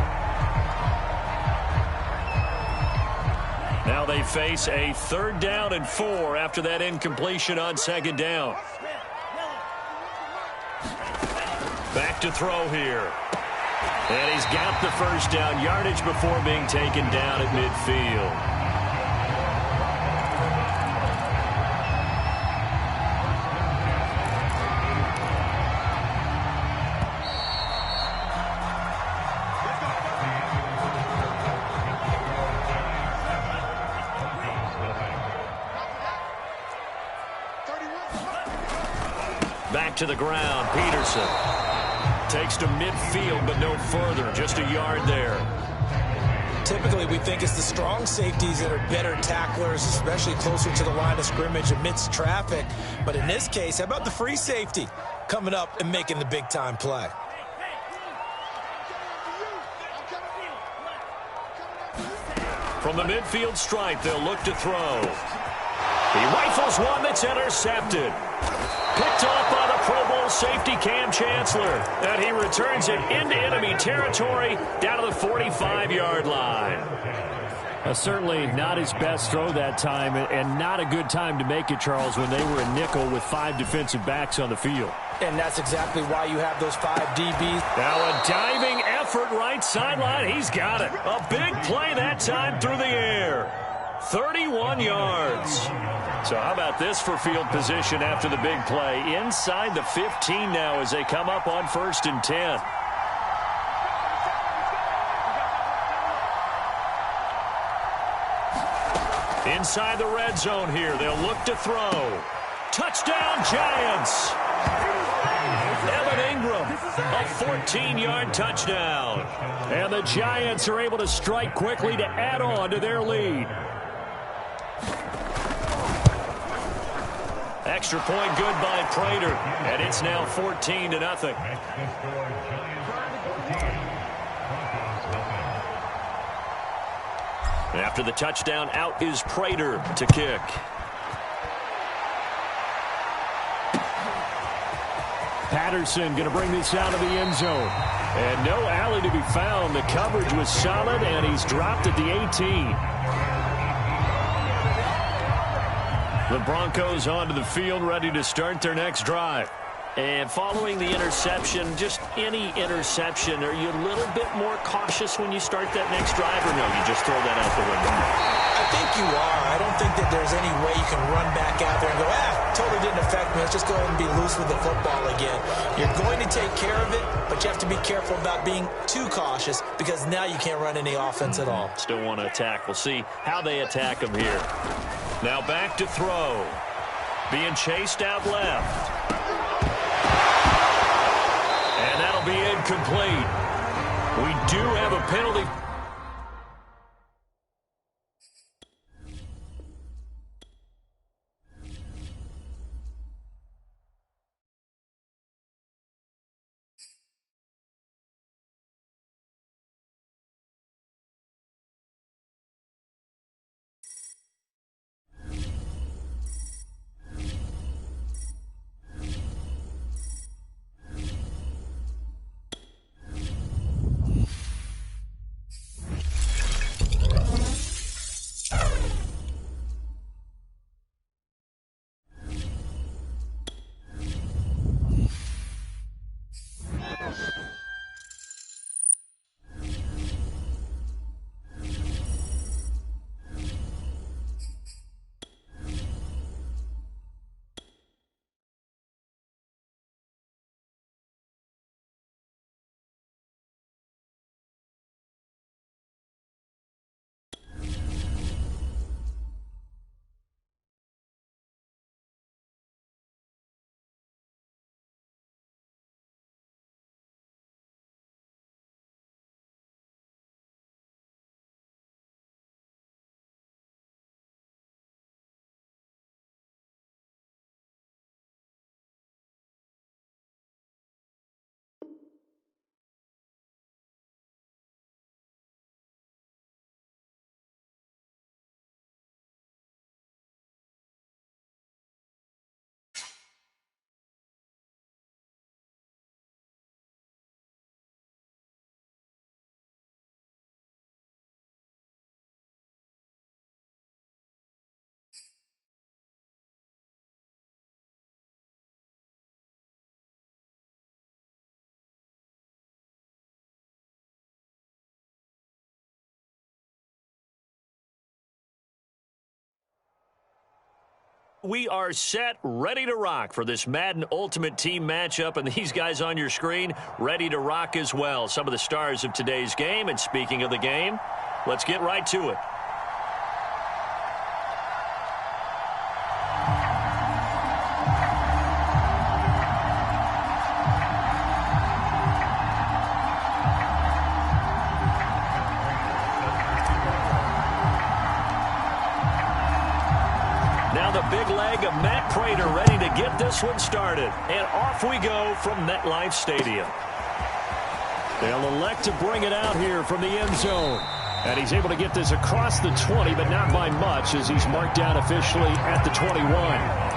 Now they face a 3rd down and 4 after that incompletion on 2nd down. Back to throw here. And he's got the first down yardage before being taken down at midfield. Back to the ground, Peterson. Takes to midfield, but no further. Just a yard there. Typically, we think it's the strong safeties that are better tacklers, especially closer to the line of scrimmage amidst traffic. But in this case, how about the free safety coming up and making the big-time play? From the midfield stripe, they'll look to throw. He rifles one that's intercepted. Picked off by the Pro Bowl safety Cam Chancellor. And he returns it into enemy territory down to the 45-yard line. Certainly not his best throw that time, and not a good time to make it, Charles, when they were a nickel with 5 defensive backs on the field. And that's exactly why you have those 5 DBs. Now a diving effort right sideline. He's got it. A big play that time through the air. 31 yards. So how about this for field position after the big play? Inside the 15 now as they come up on 1st and 10. Inside the red zone here. They'll look to throw. Touchdown, Giants. Evan Ingram, a 14-yard touchdown. And the Giants are able to strike quickly to add on to their lead. Extra point good by Prater. And it's now 14-0. After the touchdown, out is Prater to kick. Patterson going to bring this out of the end zone. And no alley to be found. The coverage was solid, and he's dropped at the 18. The Broncos onto the field, ready to start their next drive. And following the interception, just any interception, are you a little bit more cautious when you start that next drive, or no, you just throw that out the window? I think you are. I don't think that there's any way you can run back out there and go, totally didn't affect me. Let's just go ahead and be loose with the football again. You're going to take care of it, but you have to be careful about being too cautious because now you can't run any offense at all. Still want to attack. We'll see how they attack him here. Now back to throw. Being chased out left. And that'll be incomplete. We do have a penalty. We are set, ready to rock for this Madden Ultimate Team matchup, and these guys on your screen ready to rock as well. Some of the stars of today's game, and speaking of the game, let's get right to it. Prater ready to get this one started. And off we go from MetLife Stadium. They'll elect to bring it out here from the end zone. And he's able to get this across the 20, but not by much as he's marked down officially at the 21.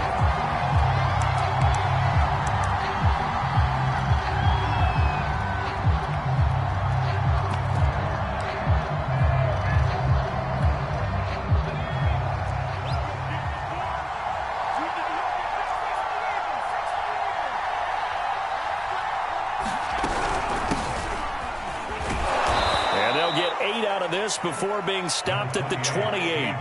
8 out of this before being stopped at the 28.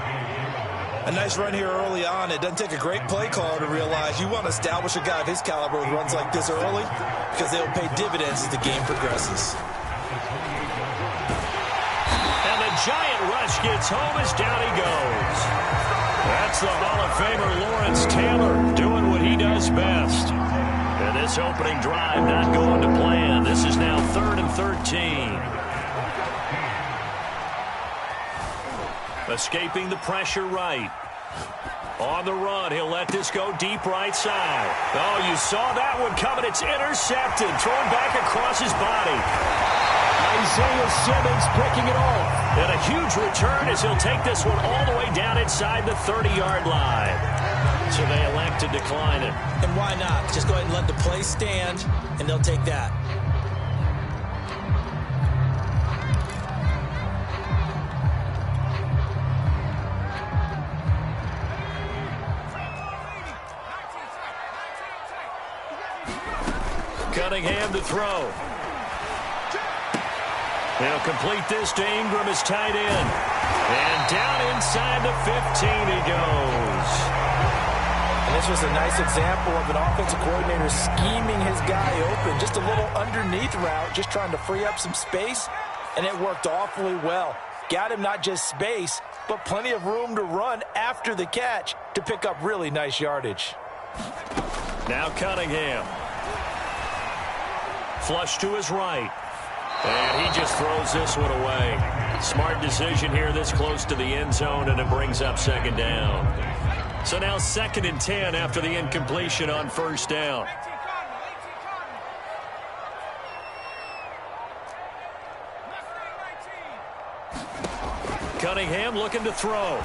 A nice run here early on. It doesn't take a great play caller to realize you want to establish a guy of his caliber with runs like this early because they'll pay dividends as the game progresses. And the giant rush gets home as down he goes. That's the Hall of Famer Lawrence Taylor doing what he does best. And this opening drive not going to plan. This is now 3rd and 13. Escaping the pressure right. On the run, he'll let this go deep right side. Oh, you saw that one coming. It's intercepted. Thrown back across his body. Isaiah Simmons picking it off. And a huge return as he'll take this one all the way down inside the 30-yard line. So they elect to decline it. And why not? Just go ahead and let the play stand, and they'll take that. Cunningham to throw. He'll complete this to Ingram as tight end. And down inside the 15 he goes. And this was a nice example of an offensive coordinator scheming his guy open. Just a little underneath route, just trying to free up some space. And it worked awfully well. Got him not just space, but plenty of room to run after the catch to pick up really nice yardage. Now Cunningham. Flush to his right. And he just throws this one away. Smart decision here this close to the end zone, and it brings up 2nd down. So now 2nd and 10 after the incompletion on 1st down. Cunningham looking to throw.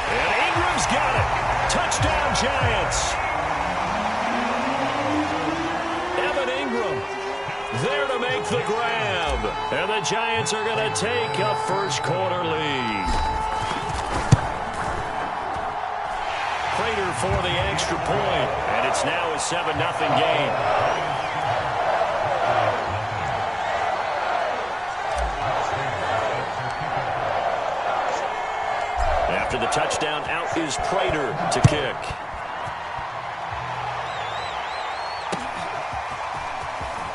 And Ingram's got it. Touchdown, Giants. There to make the grab. And the Giants are going to take a first-quarter lead. Prater for the extra point. And it's now a 7-0 game. After the touchdown, out is Prater to kick.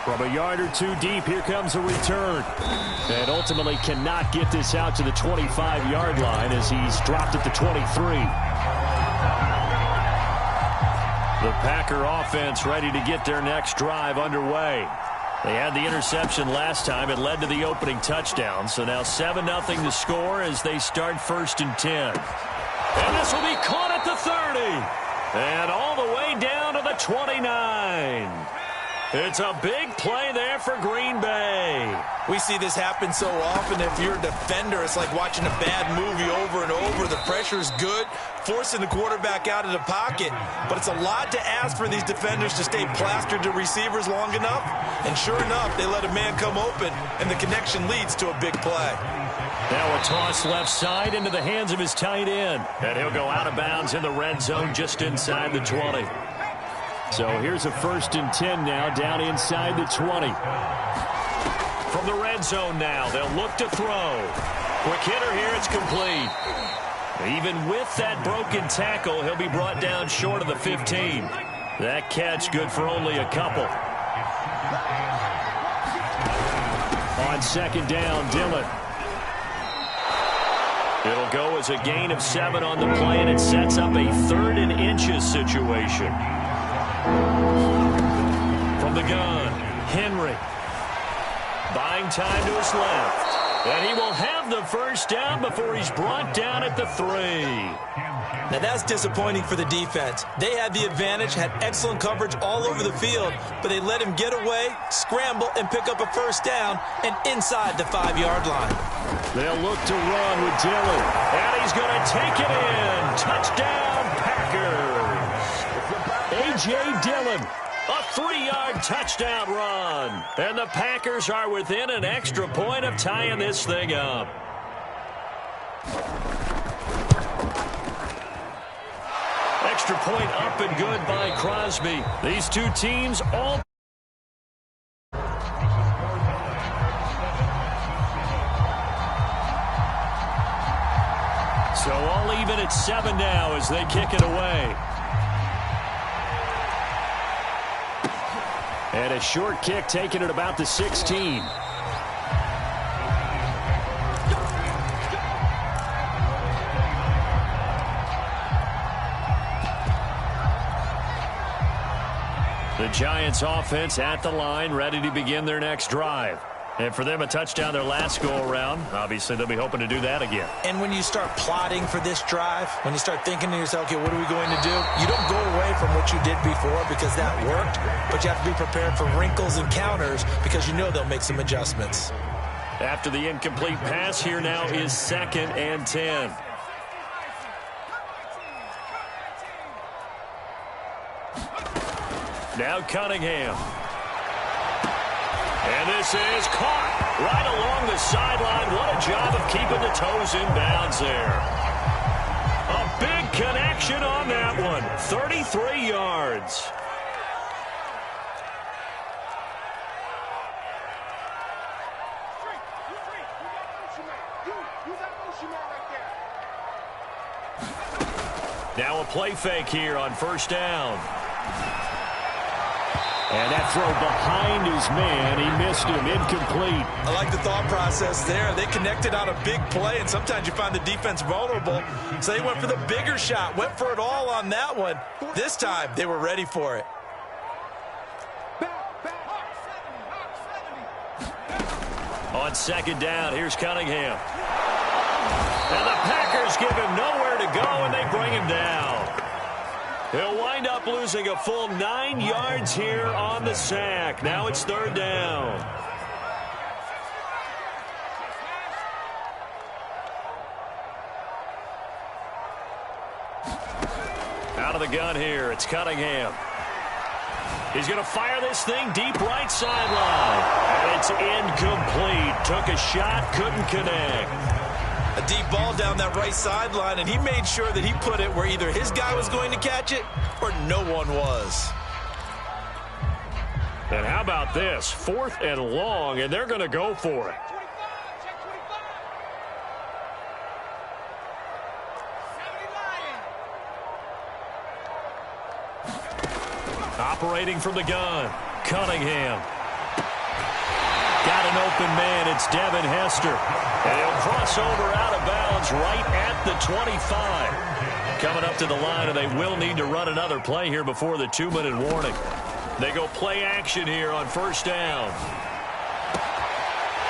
From a yard or two deep, here comes a return. And ultimately cannot get this out to the 25-yard line as he's dropped at the 23. The Packer offense ready to get their next drive underway. They had the interception last time. It led to the opening touchdown. So now 7-0 to score as they start 1st and 10. And this will be caught at the 30. And all the way down to the 29. It's a big play there for Green Bay. We see this happen so often. If you're a defender, it's like watching a bad movie over and over. The pressure is good, forcing the quarterback out of the pocket. But it's a lot to ask for these defenders to stay plastered to receivers long enough. And sure enough, they let a man come open, and the connection leads to a big play. Now a toss left side into the hands of his tight end. And he'll go out of bounds in the red zone just inside the 20. So here's a 1st and 10 now down inside the 20. From the red zone now, they'll look to throw. Quick hitter here, it's complete. Even with that broken tackle, he'll be brought down short of the 15. That catch good for only a couple. On 2nd down, Dillon. It'll go as a gain of 7 on the play, and it sets up a 3rd and inches situation. From the gun, Henry. Buying time to his left. And he will have the first down before he's brought down at the 3. Now that's disappointing for the defense. They had the advantage, had excellent coverage all over the field, but they let him get away, scramble, and pick up a first down, and inside the 5-yard line. They'll look to run with Dillon. And he's going to take it in. Touchdown, Packers. A.J. Dillon. A 3-yard touchdown run. And the Packers are within an extra point of tying this thing up. Extra point up and good by Crosby. These two teams all... So all even at 7 now as they kick it away. And a short kick taken at about the 16. The Giants offense at the line, ready to begin their next drive. And for them, a touchdown their last go-around. Obviously, they'll be hoping to do that again. And when you start plotting for this drive, when you start thinking to yourself, okay, what are we going to do? You don't go away from what you did before because that worked, but you have to be prepared for wrinkles and counters because you know they'll make some adjustments. After the incomplete pass, here now is 2nd and 10. Now Cunningham. And this is caught right along the sideline. What a job of keeping the toes in bounds there. A big connection on that one. 33 yards. Now a play fake here on 1st down. And that throw behind his man, he missed him, incomplete. I like the thought process there. They connected on a big play, and sometimes you find the defense vulnerable. So they went for the bigger shot, went for it all on that one. This time, they were ready for it. On 2nd down, here's Cunningham. And the Packers give him nowhere to go, and they bring him down. He'll wind up losing a full 9 yards here on the sack. Now it's 3rd down. Out of the gun here, it's Cunningham. He's going to fire this thing deep right sideline. And it's incomplete. Took a shot, couldn't connect. A deep ball down that right sideline, and he made sure that he put it where either his guy was going to catch it or no one was. And how about this? 4th and long, and they're going to go for it. Operating from the gun, Cunningham. Got an open man. It's Devin Hester. And he'll cross over out of bounds right at the 25. Coming up to the line, and they will need to run another play here before the 2-minute warning. They go play action here on 1st down.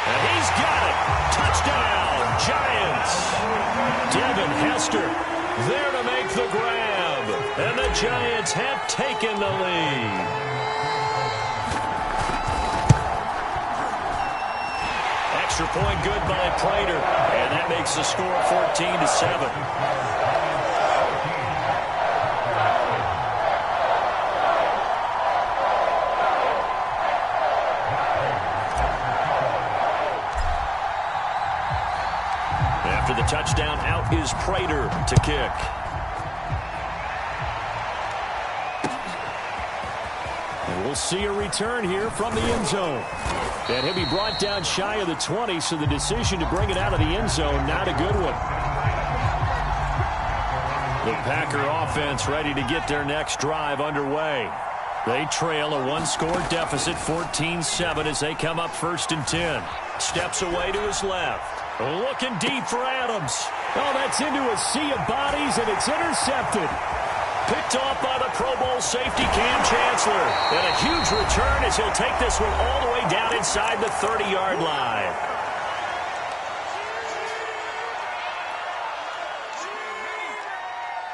And he's got it. Touchdown, Giants. Devin Hester there to make the grab. And the Giants have taken the lead. Extra point good by Prater, and that makes the score 14-7. After the touchdown, out is Prater to kick. And we'll see a return here from the end zone. And he'll be brought down shy of the 20, so the decision to bring it out of the end zone, not a good one. The Packer offense ready to get their next drive underway. They trail a 1-score deficit, 14-7, as they come up 1st and 10. Steps away to his left. Looking deep for Adams. Oh, that's into a sea of bodies, and it's intercepted. Picked off by the Pro Bowl safety Cam Chancellor. And a huge return as he'll take this one all the way down inside the 30-yard line.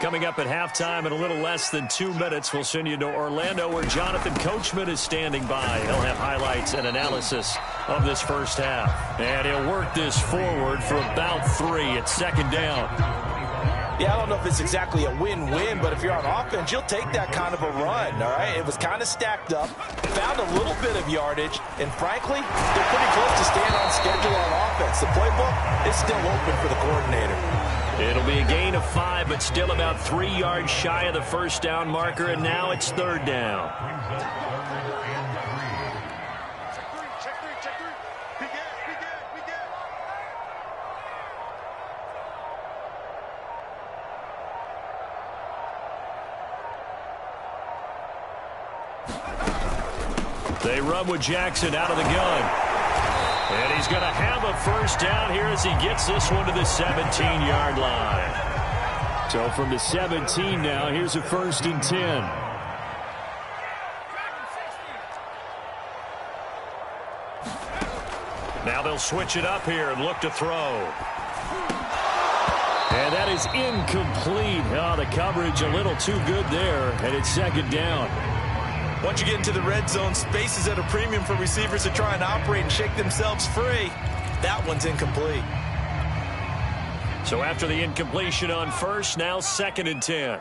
Coming up at halftime in a little less than 2 minutes, we'll send you to Orlando where Jonathan Coachman is standing by. He'll have highlights and analysis of this first half. And he'll work this forward for about 3 at 2nd down. Yeah, I don't know if it's exactly a win-win, but if you're on offense, you'll take that kind of a run, all right? It was kind of stacked up, found a little bit of yardage, and frankly, they're pretty close to staying on schedule on offense. The playbook is still open for the coordinator. It'll be a gain of 5, but still about 3 yards shy of the 1st down marker, and now it's 3rd down. They run with Jackson out of the gun. And he's going to have a first down here as he gets this one to the 17-yard line. So from the 17 now, here's a 1st and 10. Now they'll switch it up here and look to throw. And that is incomplete. Oh, the coverage a little too good there, and it's 2nd down. Once you get into the red zone, space is at a premium for receivers to try and operate and shake themselves free. That one's incomplete. So after the incompletion on 1st, now 2nd and 10.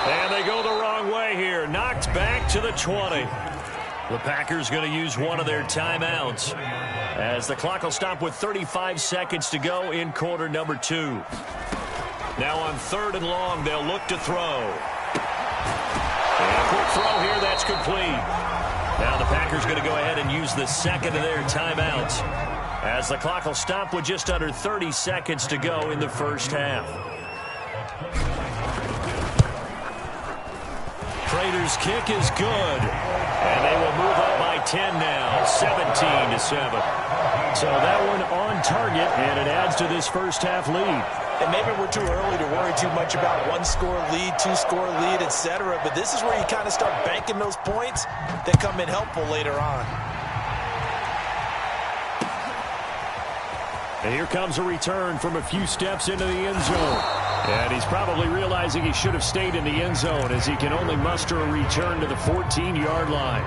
And they go the wrong way here. Knocked back to the 20. The Packers going to use one of their timeouts as the clock will stop with 35 seconds to go in quarter number 2. Now on 3rd and long, they'll look to throw. And a quick throw here, that's complete. Now the Packers going to go ahead and use the 2nd of their timeouts as the clock will stop with just under 30 seconds to go in the 1st half. Prater's kick is good. And they will move up by 10 now, 17-7. So that one on target, and it adds to this 1st half lead. And maybe we're too early to worry too much about 1-score lead, 2-score lead, etc. But this is where you kind of start banking those points that come in helpful later on. And here comes a return from a few steps into the end zone. And he's probably realizing he should have stayed in the end zone as he can only muster a return to the 14-yard line.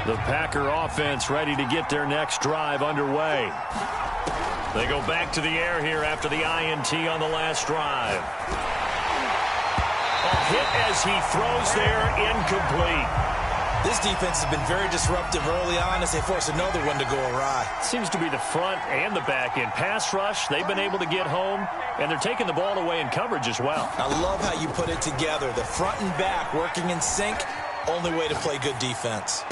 The Packer offense ready to get their next drive underway. They go back to the air here after the INT on the last drive. A hit as he throws there, incomplete. This defense has been very disruptive early on as they force another one to go awry. Seems to be the front and the back end. Pass rush, they've been able to get home, and they're taking the ball away in coverage as well. I love how you put it together. The front and back working in sync, only way to play good defense.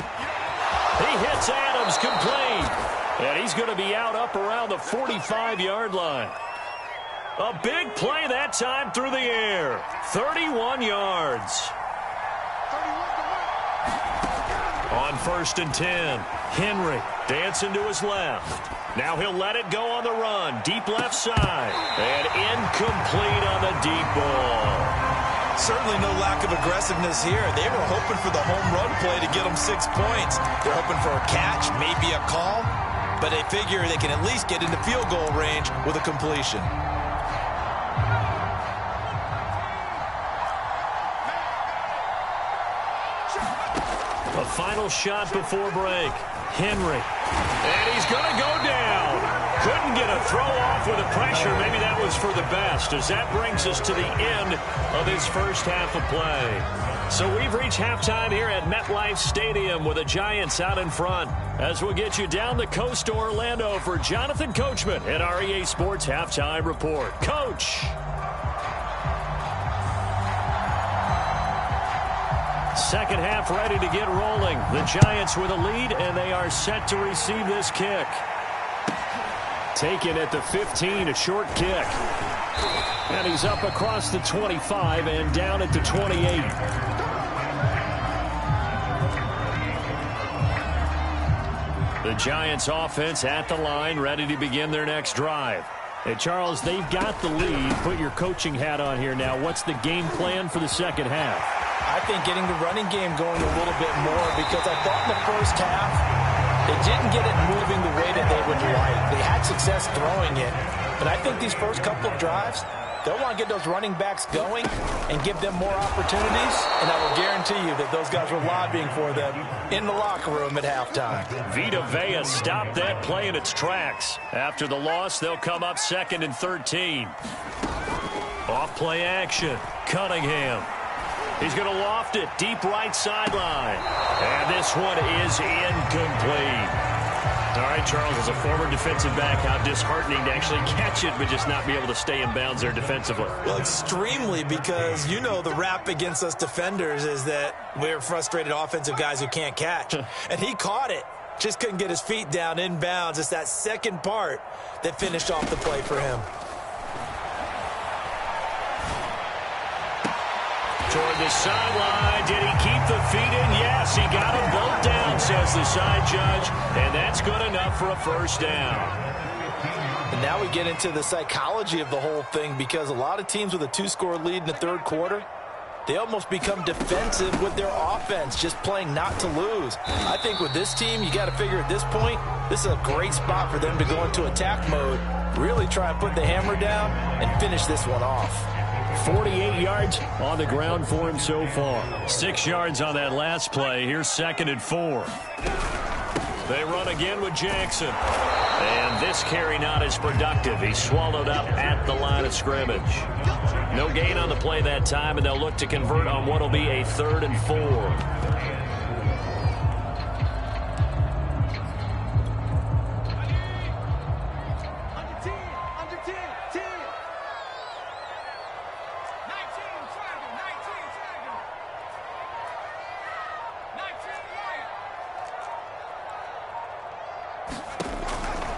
He hits Adams, complete. And he's going to be out up around the 45-yard line. A big play that time through the air. 31 yards. On 1st and 10, Henry dancing to his left. Now he'll let it go on the run. Deep left side. And incomplete on the deep ball. Certainly no lack of aggressiveness here. They were hoping for the home run play to get them 6 points. They're hoping for a catch, maybe a call. But they figure they can at least get into field goal range with a completion. A final shot before break. Henry. And he's going to go down. Couldn't get a throw off with the pressure. Maybe that was for the best, as that brings us to the end of his 1st half of play. So we've reached halftime here at MetLife Stadium with the Giants out in front. As we'll get you down the coast to Orlando for Jonathan Coachman at our EA Sports Halftime Report. Coach. Second half ready to get rolling. The Giants with a lead, and they are set to receive this kick. Taken at the 15, a short kick. And he's up across the 25 and down at the 28. The Giants offense at the line, ready to begin their next drive. Hey, Charles, they've got the lead. Put your coaching hat on here now. What's the game plan for the second half? I think getting the running game going a little bit more, because I thought in the 1st half they didn't get it moving the way that they would like. They had success throwing it, but I think these first couple of drives, they'll want to get those running backs going and give them more opportunities, and I will guarantee you that those guys were lobbying for them in the locker room at halftime. Vita Vea stopped that play in its tracks. After the loss, they'll come up 2nd and 13. Off play action. Cunningham. He's going to loft it deep right sideline. And this one is incomplete. All right, Charles, as a former defensive back, how disheartening to actually catch it but just not be able to stay in bounds there defensively. Well, extremely, because you know the rap against us defenders is that we're frustrated offensive guys who can't catch. And he caught it. Just couldn't get his feet down in bounds. It's that second part that finished off the play for him. toward the sideline. Did he keep the feet in? Yes, he got them both down, says the side judge. And that's good enough for a first down. And now we get into the psychology of the whole thing, because a lot of teams with a 2-score lead in the third quarter, they almost become defensive with their offense, just playing not to lose. I think with this team, you got to figure at this point, this is a great spot for them to go into attack mode, really try and put the hammer down and finish this one off. 48 yards on the ground for him so far. 6 yards on that last play. Here's 2nd and 4. They run again with Jackson. And this carry not as productive. He's swallowed up at the line of scrimmage. No gain on the play that time, and they'll look to convert on what will be a 3rd and 4.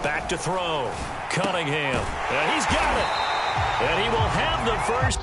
Back to throw. Cunningham. And he's got it. And he will have the first.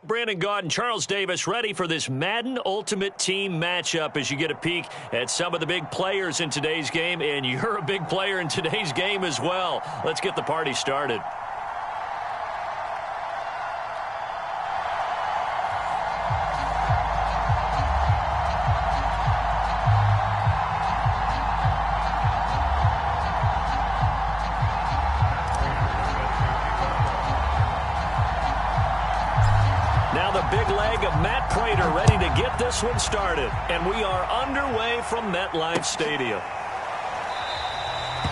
Brandon Gaud and Charles Davis ready for this Madden Ultimate Team matchup as you get a peek at some of the big players in today's game, and you're a big player in today's game as well. Let's get the party started. Ready to get this one started, and we are underway from MetLife Stadium.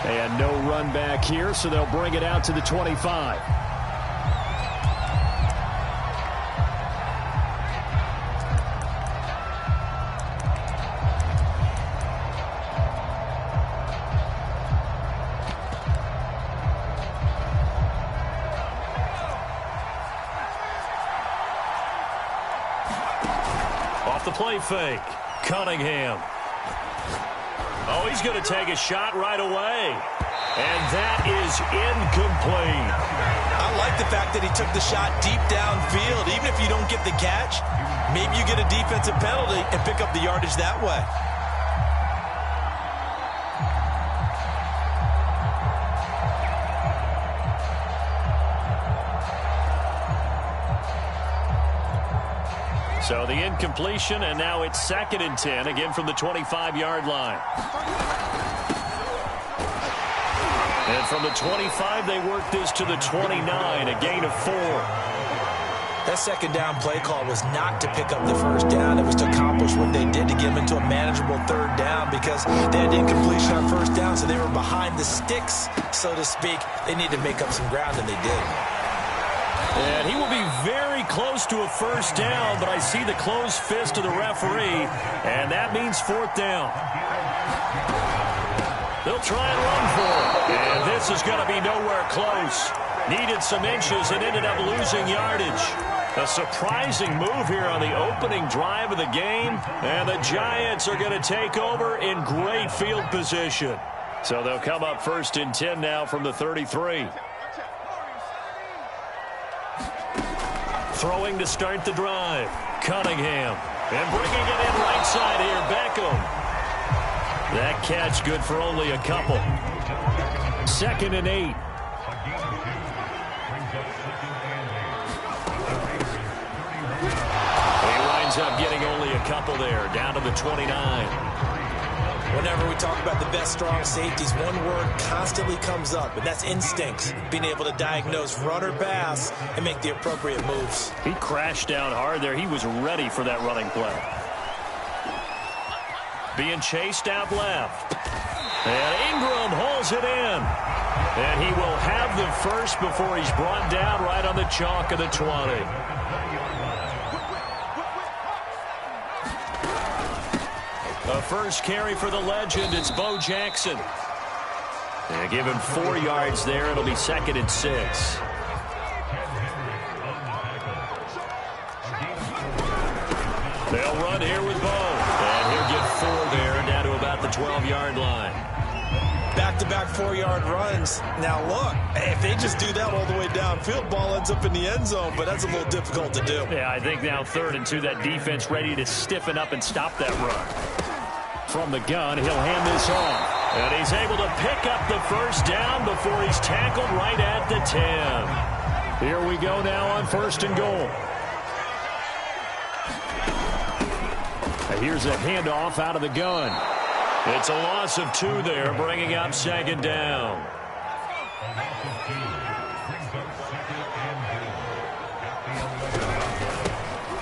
And no run back here, so they'll bring it out to the 25. The play fake. Cunningham. Oh, he's going to take a shot right away. And that is incomplete. I like the fact that he took the shot deep downfield. Even if you don't get the catch, maybe you get a defensive penalty and pick up the yardage that way. So the incompletion, and now it's 2nd and 10, again from the 25-yard line. And from the 25, they work this to the 29, a gain of 4. That second down play call was not to pick up the first down. It was to accomplish what they did to get them into a manageable 3rd down because they had incompletion on 1st down, so they were behind the sticks, so to speak. They needed to make up some ground, and they did. And he will be very close to a 1st down, but I see the closed fist of the referee, and that means 4th down. They'll try and run for it, and this is going to be nowhere close. Needed some inches and ended up losing yardage. A surprising move here on the opening drive of the game, and the Giants are going to take over in great field position. So they'll come up 1st and 10 now from the 33. Throwing to start the drive. Cunningham. And bringing it in right side here. Beckham. That catch good for only a couple. 2nd and 8. He winds up getting only a couple there. Down to the 29. Whenever we talk about the best strong safeties, one word constantly comes up, and that's instincts. Being able to diagnose run or pass and make the appropriate moves. He crashed down hard there. He was ready for that running play. Being chased out left. And Ingram holds it in. And he will have the first before he's brought down right on the chalk of the 20. A first carry for the legend. It's Bo Jackson. They give him 4 yards there. It'll be 2nd and 6. They'll run here with Bo. And he'll get 4 there, down to about the 12-yard line. Back-to-back 4-yard runs. Now, look, if they just do that all the way downfield, ball ends up in the end zone, but that's a little difficult to do. Yeah, I think now 3rd and 2, that defense ready to stiffen up and stop that run. From the gun, he'll hand this off. And he's able to pick up the 1st down before he's tackled right at the 10. Here we go now on 1st and goal. Here's a handoff out of the gun. It's a loss of 2 there, bringing up 2nd down.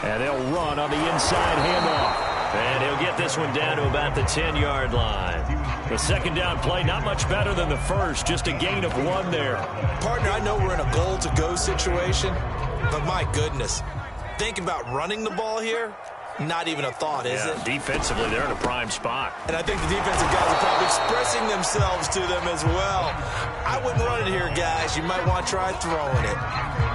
And they'll run on the inside handoff. And he'll get this one down to about the 10-yard line. The 2nd down play, not much better than the first, just a gain of 1 there. Partner, I know we're in a goal-to-go situation, but my goodness, thinking about running the ball here, not even a thought, is it? Defensively, they're in a prime spot. And I think the defensive guys are probably expressing themselves to them as well. I wouldn't run it here, guys. You might want to try throwing it.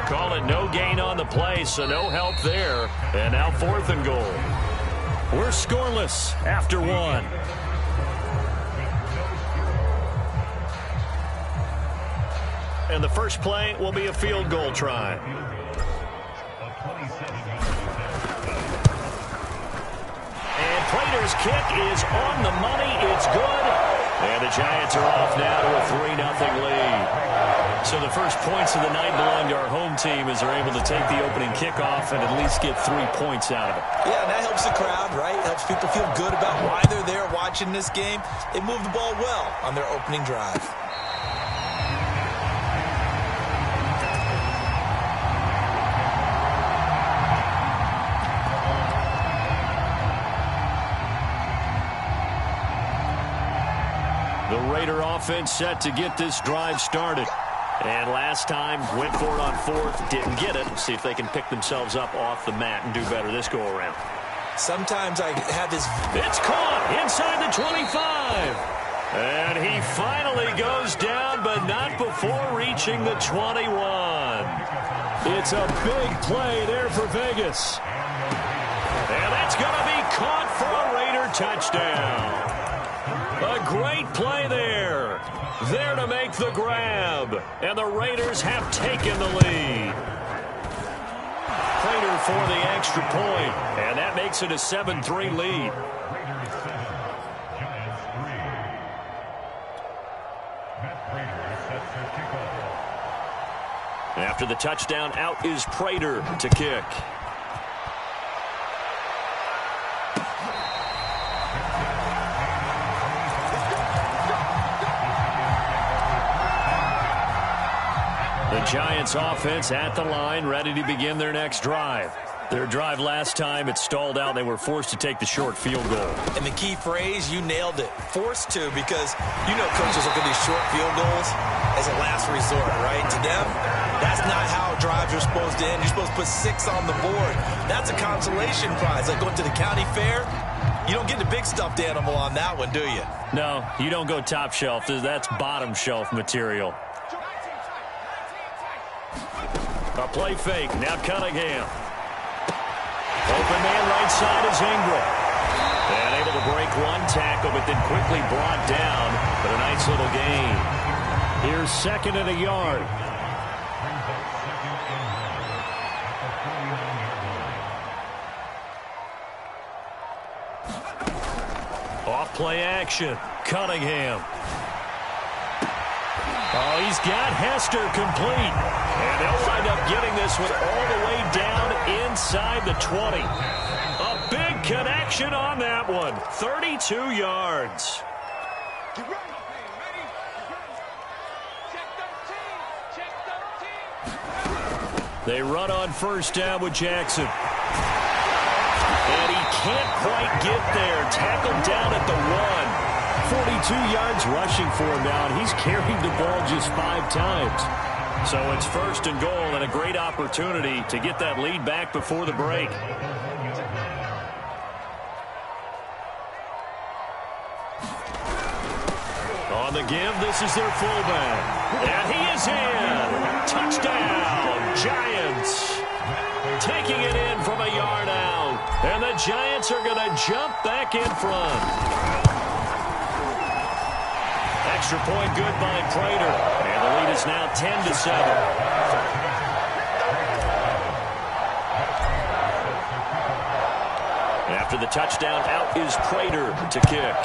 Call it no gain on the play, so no help there. And now 4th and goal. We're scoreless after 1. And the first play will be a field goal try. And Prater's kick is on the money. It's good. And the Giants are off now to a 3-0 lead. So the first points of the night belong to our home team as they're able to take the opening kickoff and at least get 3 points out of it. Yeah, and that helps the crowd, right? Helps people feel good about why they're there watching this game. They move the ball well on their opening drive. The Raider offense set to get this drive started. And last time, went for it on 4th, didn't get it. See if they can pick themselves up off the mat and do better this go-around. Sometimes I have this... It's caught inside the 25. And he finally goes down, but not before reaching the 21. It's a big play there for Vegas. And that's going to be caught for a Raider touchdown. A great play there. There to make the grab. And the Raiders have taken the lead. Prater for the extra point. And that makes it a 7-3 lead. After the touchdown, out is Prater to kick. The Giants offense at the line, ready to begin their next drive. Their drive last time, it stalled out. They were forced to take the short field goal. And the key phrase, you nailed it. Forced to, because you know coaches look at these short field goals as a last resort, right? To them, that's not how drives are supposed to end. You're supposed to put 6 on the board. That's a consolation prize. Like going to the county fair, you don't get the big stuffed animal on that one, do you? No, you don't go top shelf. That's bottom shelf material. A play fake. Now Cunningham. Open man right side is Ingram. And able to break one tackle, but then quickly brought down. But a nice little gain. Here's 2nd and a yard. Off play action. Cunningham. Oh, he's got Hester complete. And they'll wind up getting this one all the way down inside the 20. A big connection on that one. 32 yards. They run on first down with Jackson. And he can't quite get there. Tackled down at the 1. 42 yards rushing for him now, and he's carried the ball just 5 times. So it's 1st and goal, and a great opportunity to get that lead back before the break. On the give, this is their fullback. And he is in. Touchdown, Giants. Taking it in from a yard out. And the Giants are going to jump back in front. Extra point good by Prater. And the lead is now 10-7. After the touchdown, out is Prater to kick.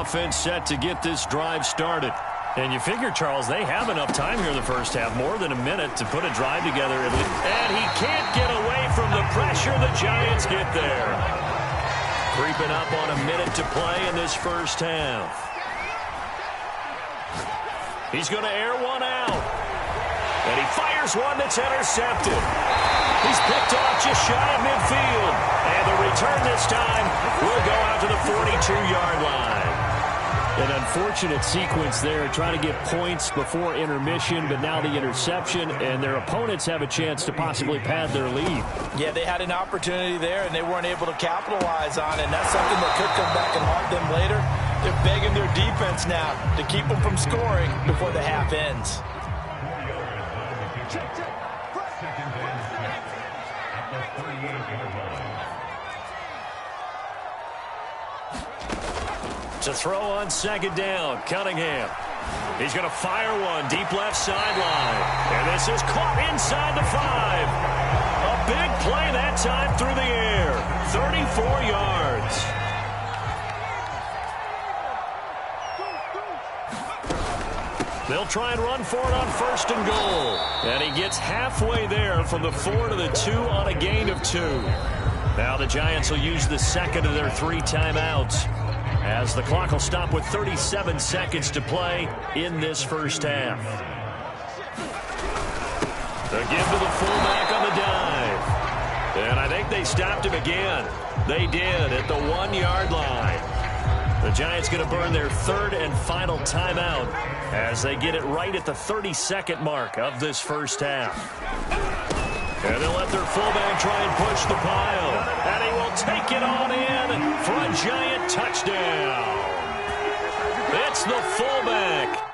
Offense set to get this drive started. And you figure, Charles, they have enough time here in the first half, more than a minute to put a drive together. And he can't get away from the pressure. The Giants get there. Creeping up on a minute to play in this first half. He's going to air one out. And he fires one that's intercepted. He's picked off just shy of midfield. And the return this time will go out to the 42-yard line. An unfortunate sequence there, trying to get points before intermission, but now the interception, and their opponents have a chance to possibly pad their lead. Yeah, they had an opportunity there, and they weren't able to capitalize on it, and that's something that could come back and haunt them later. They're begging their defense now to keep them from scoring before the half ends. To throw on second down, Cunningham. He's going to fire one deep left sideline. And this is caught inside the 5. A big play that time through the air. 34 yards. They'll try and run for it on 1st and goal. And he gets halfway there from the 4 to the 2 on a gain of 2. Now the Giants will use the second of their 3 timeouts, as the clock will stop with 37 seconds to play in this first half. The give to the fullback on the dive. And I think they stopped him again. They did at the 1-yard line. The Giants going to burn their 3rd and final timeout as they get it right at the 32nd mark of this first half. And they'll let their fullback try and push the pile. And he will take it on in for a Giant touchdown. It's the fullback.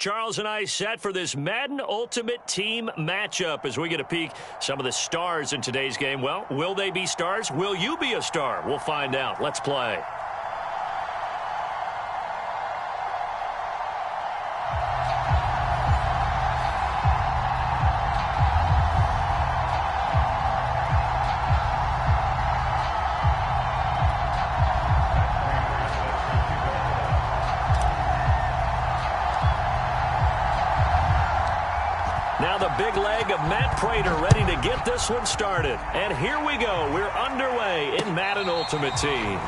Charles and I set for this Madden Ultimate Team matchup as we get a peek some of the stars in today's game. Well, will they be stars? Will you be a star? We'll find out. Let's play. Now the big leg of Matt Prater ready to get this one started. And here we go. We're underway in Madden Ultimate Team.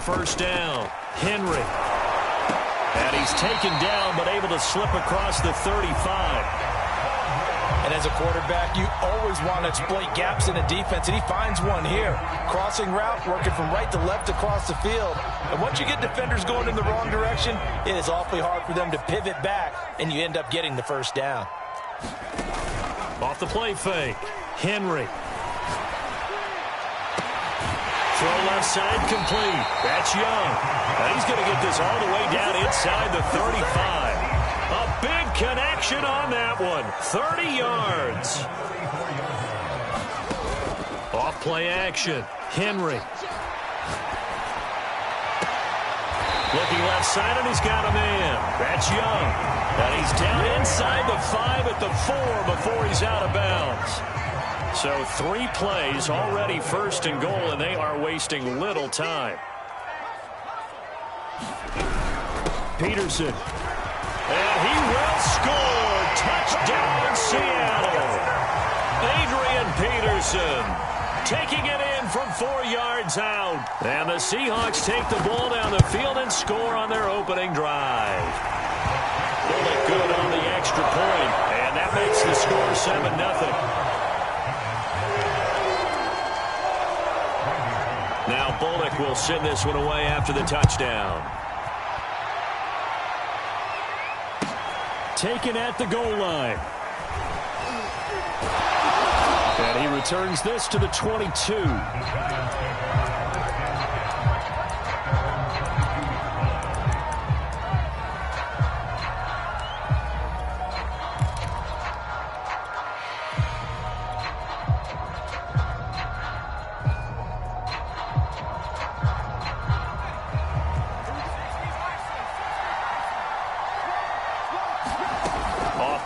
first down. Henry. And he's taken down, but able to slip across the 35. And as a quarterback, you always want to exploit gaps in the defense, and he finds one here. Crossing route, working from right to left across the field. And once you get defenders going in the wrong direction, it is awfully hard for them to pivot back, and you end up getting the first down. Off the play fake. Henry. Throw left side complete. That's Young. Now he's going to get this all the way down inside the 35. A big connection on that one. 30 yards. Off play action. Henry. Looking left side, and he's got a man. That's Young. And he's down inside the 5 at the 4 before he's out of bounds. So 3 plays already first and goal, and they are wasting little time. Peterson. And he will score. Touchdown, Seattle. Adrian Peterson taking it in from 4 yards out. And the Seahawks take the ball down the field and score on their opening drive. Bullock good on the extra point, and that makes the score 7-0. Now Bullock will send this one away after the touchdown. Taken at the goal line. And he returns this to the 22.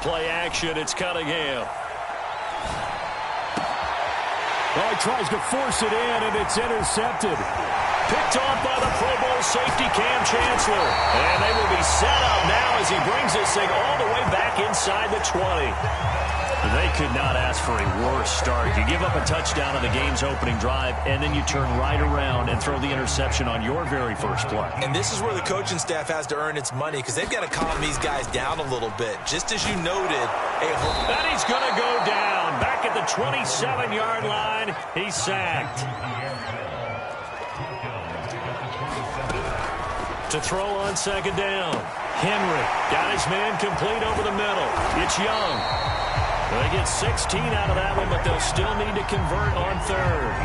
Play action, it's Cunningham. Oh, he tries to force it in, and it's intercepted. Picked off by the Pro Bowl safety Cam Chancellor. And they will be set up now as he brings this thing all the way back inside the 20. They could not ask for a worse start. You give up a touchdown on the game's opening drive, and then you turn right around and throw the interception on your very first play. And this is where the coaching staff has to earn its money, because they've got to calm these guys down a little bit. Just as you noted. And he's going to go down. Back at the 27-yard line, he's sacked. To throw on second down. Henry got his man complete over the middle. It's Young. They get 16 out of that one, but they'll still need to convert on third.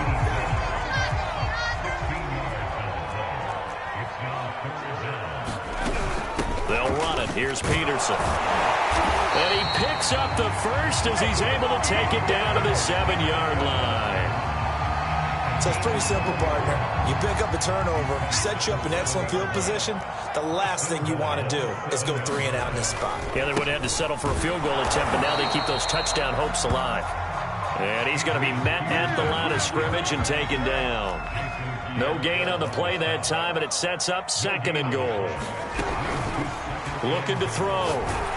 They'll run it. Here's Peterson. And he picks up the first as he's able to take it down to the 7-yard line. So it's pretty simple, partner. You pick up a turnover, set you up in excellent field position. The last thing you want to do is go 3 and out in this spot. Yeah, they would have had to settle for a field goal attempt, but now they keep those touchdown hopes alive. And he's going to be met at the line of scrimmage and taken down. No gain on the play that time, and it sets up second and goal. Looking to throw.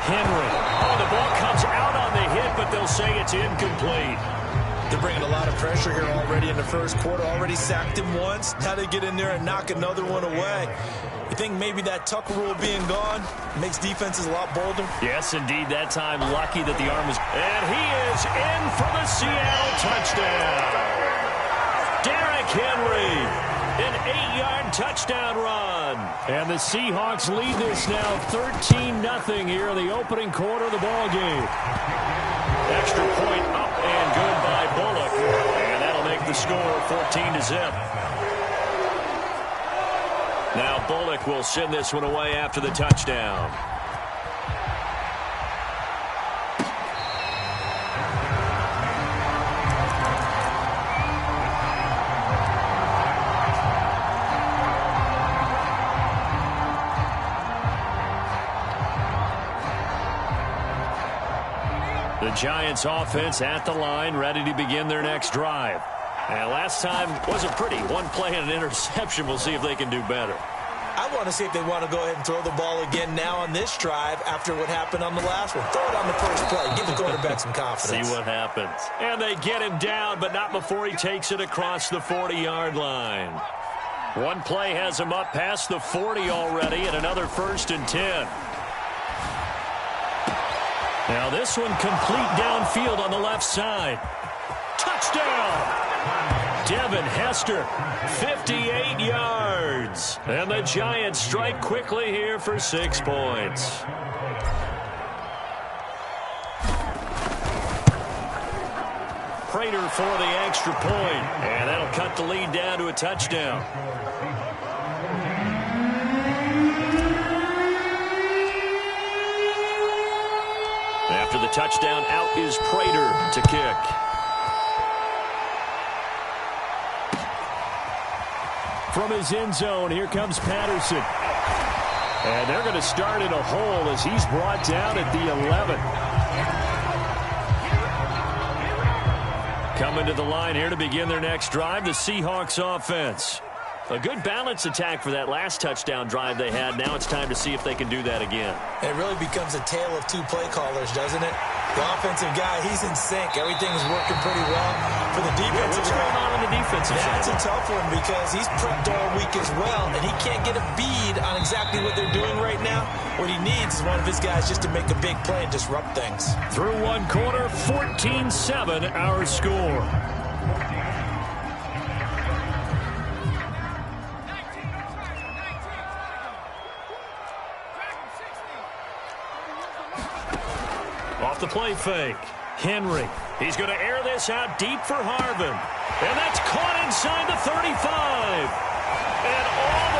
Henry. Oh, the ball comes out on the hit, but they'll say it's incomplete. They're bringing a lot of pressure here already in the first quarter. Already sacked him once. Now they get in there and knock another one away. You think maybe that Tucker rule being gone makes defenses a lot bolder? Yes, indeed. That time, lucky that the arm was... And he is in for the Seattle touchdown. Derrick Henry, an 8-yard touchdown run. And the Seahawks lead this now 13-0 here in the opening quarter of the ballgame. Extra point up and good by Bullock. And that'll make the score 14-0. Now Bullock will send this one away after the touchdown. The Giants offense at the line, ready to begin their next drive. And last time wasn't pretty. One play and an interception. We'll see if they can do better. I want to see if they want to go ahead and throw the ball again now on this drive after what happened on the last one. Throw it on the first play. Give the quarterback some confidence. See what happens. And they get him down, but not before he takes it across the 40-yard line. One play has him up past the 40 already, and another 1st and 10. Now this one complete downfield on the left side. Touchdown! Devin Hester, 58 yards. And the Giants strike quickly here for 6 points. Prater for the extra point. And that'll cut the lead down to a touchdown. After the touchdown, out is Prater to kick. From his end zone, here comes Patterson. And they're going to start in a hole as he's brought down at the 11. Coming to the line here to begin their next drive, the Seahawks offense. A good balanced attack for that last touchdown drive they had. Now it's time to see if they can do that again. It really becomes a tale of 2 play callers, doesn't it? The offensive guy, he's in sync. Everything's working pretty well. For the defensive What's going on the defensive side? That's a tough one because he's prepped all week as well, and he can't get a bead on exactly what they're doing right now. What he needs is one of his guys just to make a big play and disrupt things. Through one quarter, 14-7 our score. Off the play fake. Henry. He's going to air this out deep for Harvin. And that's caught inside the 35. And all